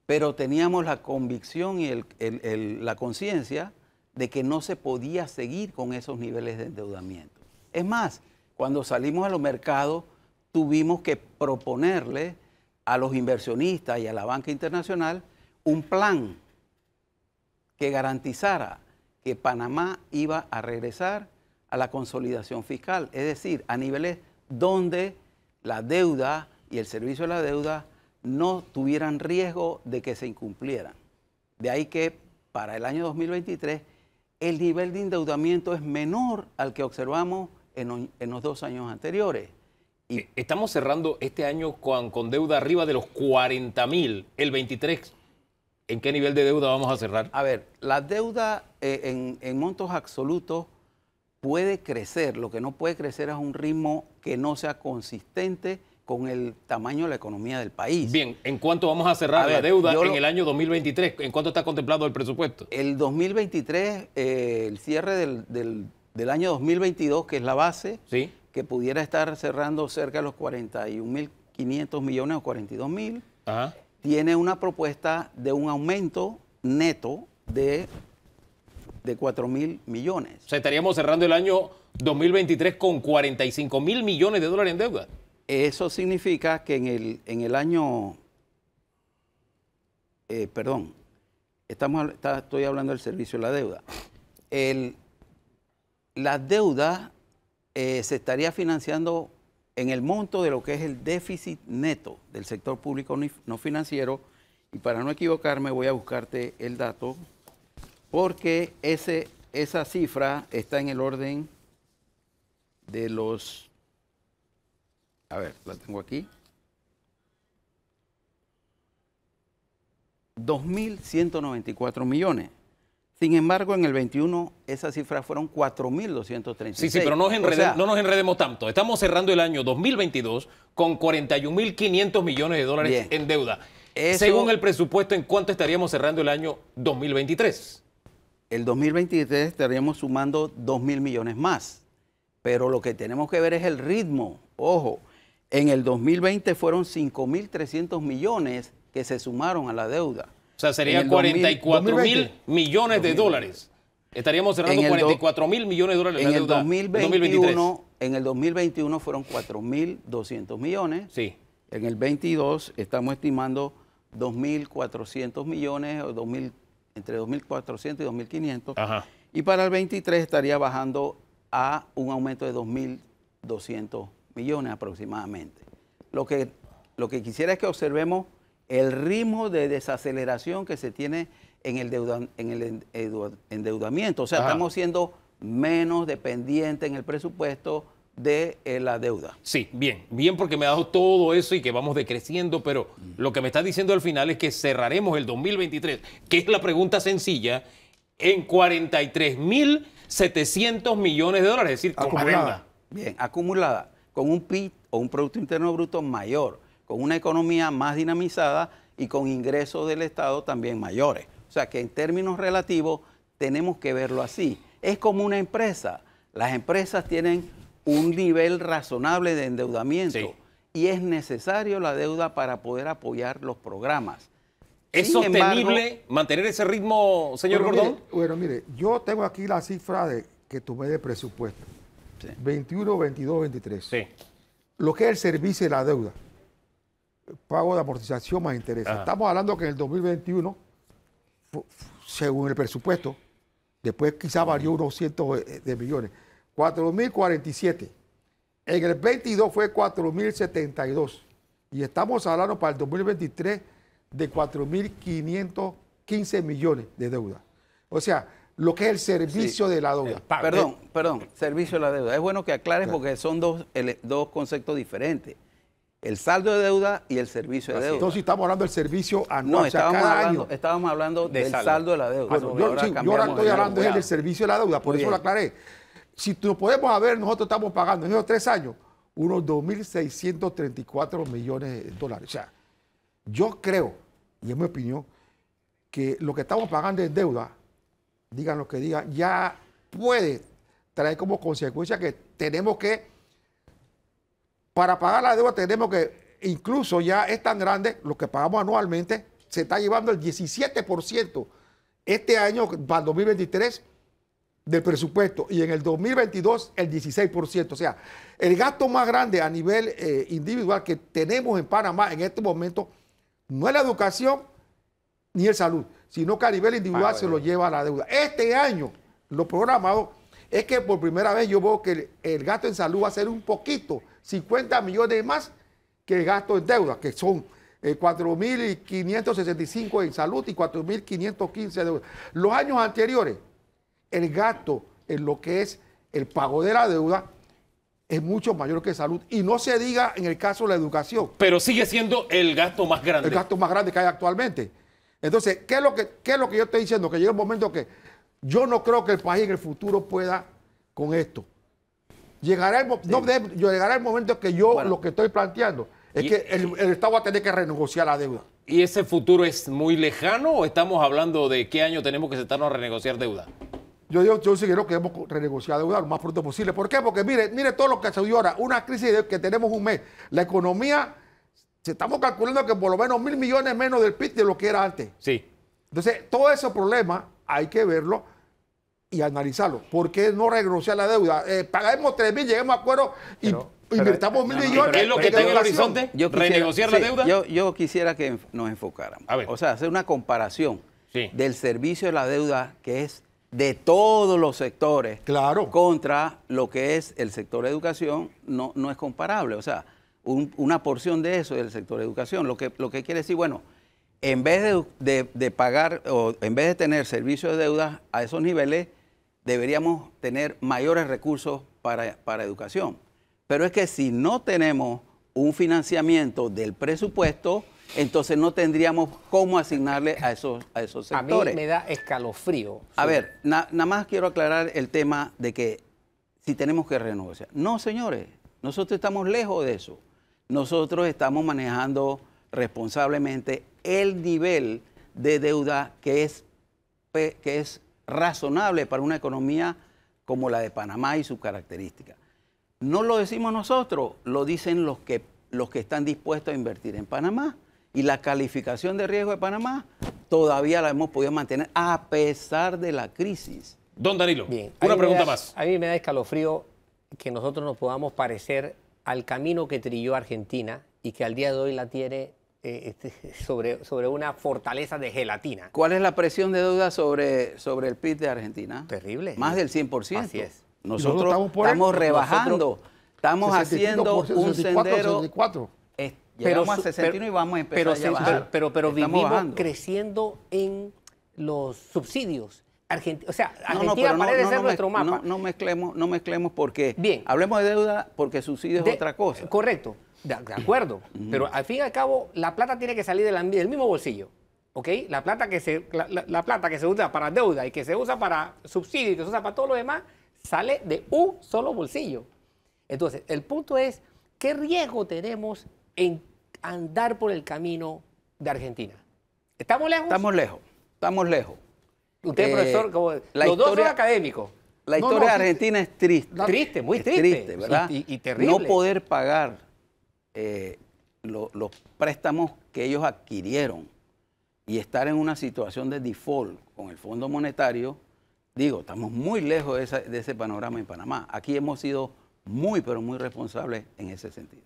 Pero teníamos la convicción y la conciencia de que no se podía seguir con esos niveles de endeudamiento. Es más, cuando salimos a los mercados, tuvimos que proponerle a los inversionistas y a la banca internacional un plan que garantizara que Panamá iba a regresar a la consolidación fiscal, es decir, a niveles donde la deuda y el servicio de la deuda no tuvieran riesgo de que se incumplieran. De ahí que para el año 2023 el nivel de endeudamiento es menor al que observamos en los 2 años anteriores. Y estamos cerrando este año con deuda arriba de los 40.000. El 23, ¿en qué nivel de deuda vamos a cerrar? A ver, la deuda en montos absolutos puede crecer. Lo que no puede crecer es a un ritmo que no sea consistente con el tamaño de la economía del país. Bien, ¿en cuánto vamos a cerrar la deuda en el año 2023? ¿En cuánto está contemplado el presupuesto? El 2023, el cierre del año 2022, que es la base, ¿sí?, que pudiera estar cerrando cerca de los 41.500 millones o 42.000, tiene una propuesta de un aumento neto de 4.000 millones. O sea, estaríamos cerrando el año 2023 con 45.000 millones de dólares en deuda. Eso significa que en el año, perdón, estoy hablando del servicio de la deuda. La deuda se estaría financiando en el monto de lo que es el déficit neto del sector público no financiero, y para no equivocarme voy a buscarte el dato, porque esa cifra está en el orden de los... A ver, la tengo aquí. 2.194 millones. Sin embargo, en el 21 esa cifra fueron 4.236. Sí, pero no nos enredemos tanto. Estamos cerrando el año 2022 con 41.500 millones de dólares en deuda. Según el presupuesto, ¿en cuánto estaríamos cerrando el año 2023? El 2023 estaríamos sumando 2.000 millones más. Pero lo que tenemos que ver es el ritmo. Ojo, en el 2020 fueron 5.300 millones que se sumaron a la deuda. O sea, serían 44.000 millones de dólares. Estaríamos cerrando 44.000 millones de dólares en la deuda en 2023. En el 2021 fueron 4.200 millones. Sí. En el 22 estamos estimando 2.400 millones, o entre 2.400 y 2.500. Y para el 23 estaría bajando a un aumento de 2.200 millones aproximadamente. Lo que quisiera es que observemos el ritmo de desaceleración que se tiene en el endeudamiento. O sea, estamos siendo menos dependientes en el presupuesto de la deuda. Sí, bien porque me ha dado todo eso y que vamos decreciendo, pero lo que me está diciendo al final es que cerraremos el 2023, que es la pregunta sencilla, en 43.700 millones de dólares, es decir, con la deuda. Bien, acumulada, con un PIB o un Producto Interno Bruto mayor, con una economía más dinamizada y con ingresos del Estado también mayores. O sea que en términos relativos tenemos que verlo así. Es como una empresa. Las empresas tienen un nivel razonable de endeudamiento y es necesario la deuda para poder apoyar los programas. ¿Es sostenible mantener ese ritmo, señor Gordón? Mire, yo tengo aquí la cifra que tomé de presupuesto. 21, 22, 23. Sí. Lo que es el servicio de la deuda. Pago de amortización más interés. Estamos hablando que en el 2021, según el presupuesto, después quizá varió unos cientos de millones, 4.047. En el 22 fue 4.072. Y estamos hablando para el 2023 de 4.515 millones de deuda. O sea, lo que es el servicio de la deuda. Perdón, servicio de la deuda. Es bueno que aclares porque son dos conceptos diferentes. El saldo de deuda y el servicio de deuda. Entonces estamos hablando del servicio anual. No, estábamos hablando del saldo de la deuda. Bueno, yo ahora estoy hablando del servicio de la deuda, por eso lo aclaré. Si nos podemos ver, nosotros estamos pagando en esos 3 años unos 2.634 millones de dólares. O sea, yo creo, y es mi opinión, que lo que estamos pagando en deuda, digan lo que digan, ya puede traer como consecuencia que tenemos que, para pagar la deuda tenemos que, incluso ya es tan grande, lo que pagamos anualmente, se está llevando el 17% este año, para el 2023, del presupuesto, y en el 2022 el 16%. O sea, el gasto más grande a nivel individual que tenemos en Panamá en este momento no es la educación ni el salud, sino que a nivel individual se lo lleva a la deuda. Este año, lo programado es que por primera vez yo veo que el gasto en salud va a ser un poquito, 50 millones más que el gasto en deuda, que son 4.565 en salud y 4.515 de deuda. Los años anteriores, el gasto en lo que es el pago de la deuda es mucho mayor que salud. Y no se diga en el caso de la educación. Pero sigue siendo el gasto más grande. El gasto más grande que hay actualmente. Entonces, ¿qué es lo que yo estoy diciendo? Que llega un momento que yo no creo que el país en el futuro pueda con esto. Llegará el momento que yo lo que estoy planteando Es que el Estado va a tener que renegociar la deuda. ¿Y ese futuro es muy lejano o estamos hablando de qué año tenemos que sentarnos a renegociar deuda? Yo sí creo que debemos renegociar deuda lo más pronto posible. ¿Por qué? Porque mire todo lo que se dio ahora. Una crisis que tenemos un mes. La economía, estamos calculando que por lo menos 1.000 millones menos del PIB de lo que era antes. Sí. Entonces, todo ese problema hay que verlo y analizarlo. ¿Por qué no renegociar la deuda? Pagaremos 3.000, lleguemos a acuerdo y invirtamos 1.000 millones. ¿Qué es lo que está en el horizonte? ¿Renegociar la deuda? Yo quisiera que nos enfocáramos. O sea, hacer una comparación del servicio de la deuda que es de todos los sectores contra lo que es el sector de educación, no es comparable. O sea, una porción de eso es el sector de educación. Lo que quiere decir, bueno, en vez de pagar o en vez de tener servicio de deuda a esos niveles, deberíamos tener mayores recursos para educación. Pero es que si no tenemos un financiamiento del presupuesto, entonces no tendríamos cómo asignarle a esos sectores. A mí me da escalofrío. A ver, nada más quiero aclarar el tema de que si tenemos que renegociar. No, señores, nosotros estamos lejos de eso. Nosotros estamos manejando responsablemente el nivel de deuda que es razonable para una economía como la de Panamá y sus características. No lo decimos nosotros, lo dicen los que están dispuestos a invertir en Panamá. Y la calificación de riesgo de Panamá todavía la hemos podido mantener a pesar de la crisis. Don Danilo, bien, una pregunta más. A mí me da escalofrío que nosotros nos podamos parecer al camino que trilló Argentina y que al día de hoy la tiene sobre una fortaleza de gelatina. ¿Cuál es la presión de deuda sobre el PIB de Argentina? Terrible. Más del 100%. Así es. Nosotros estamos rebajando, estamos haciendo un sendero. 64. Llegamos a 61 y vamos a empezar a bajar. Pero vivimos creciendo en los subsidios. O sea, Argentina parece ser nuestro mapa. No mezclemos porque hablemos de deuda porque subsidio es otra cosa. Correcto, de acuerdo. Pero al fin y al cabo, la plata tiene que salir del mismo bolsillo. ¿Ok? La plata que se usa para deuda y que se usa para subsidio y que se usa para todo lo demás, sale de un solo bolsillo. Entonces, el punto es, ¿qué riesgo tenemos en andar por el camino de Argentina? ¿Estamos lejos? Estamos lejos. Usted, profesor, los dos son académicos. La historia de Argentina es triste. Triste, muy triste. Triste, ¿verdad? Y terrible. No poder pagar los préstamos que ellos adquirieron y estar en una situación de default con el Fondo Monetario, estamos muy lejos de ese panorama en Panamá. Aquí hemos sido muy, pero muy responsables en ese sentido.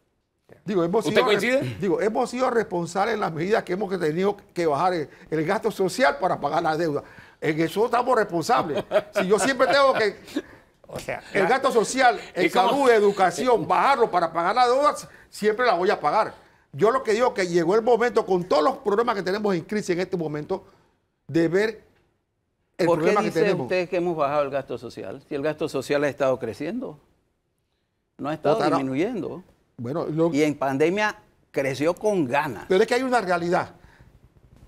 ¿Usted coincide? Hemos sido responsables en las medidas que hemos tenido que bajar el gasto social para pagar la deuda. En eso estamos responsables. Si yo siempre tengo que... O sea, el gasto social, en salud, educación, bajarlo para pagar la deuda, siempre la voy a pagar. Yo lo que digo es que llegó el momento, con todos los problemas que tenemos en crisis en este momento, de ver el problema que tenemos. ¿Por qué dice usted que hemos bajado el gasto social? Si el gasto social ha estado creciendo, no ha estado disminuyendo. Bueno, y en pandemia creció con ganas. Pero es que hay una realidad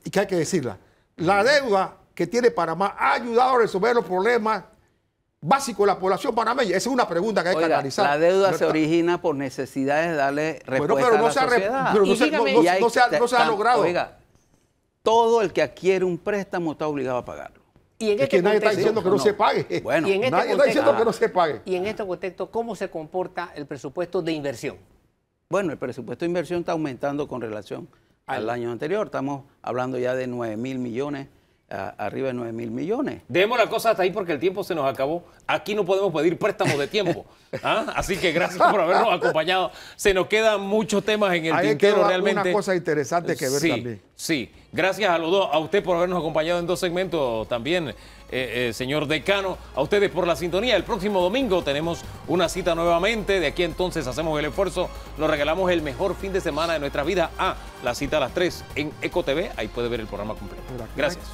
y que hay que decirla. La deuda que tiene Panamá ha ayudado a resolver los problemas básicos de la población panameña. Esa es una pregunta que hay que analizar. La deuda se origina por necesidades de darle respuesta a la sociedad. Pero no se ha logrado. Oiga, todo el que adquiere un préstamo está obligado a pagarlo. Y en es que nadie está diciendo que no se pague. Bueno, nadie está diciendo que no se pague. Y en este contexto, ¿cómo se comporta el presupuesto de inversión? Bueno, el presupuesto de inversión está aumentando con relación al año anterior. Estamos hablando ya de 9.000 millones, arriba de 9.000 millones. Dejemos la cosa hasta ahí porque el tiempo se nos acabó. Aquí no podemos pedir préstamos de tiempo. Así que gracias por habernos acompañado. Se nos quedan muchos temas en el tintero realmente. Una cosa interesante que ver también. Sí, gracias a los dos, a usted por habernos acompañado en 2 segmentos también, señor decano, a ustedes por la sintonía. El próximo domingo tenemos una cita nuevamente. De aquí entonces hacemos el esfuerzo, nos regalamos el mejor fin de semana de nuestra vida. La cita a las 3 en Eco TV. Ahí puede ver el programa completo. Gracias.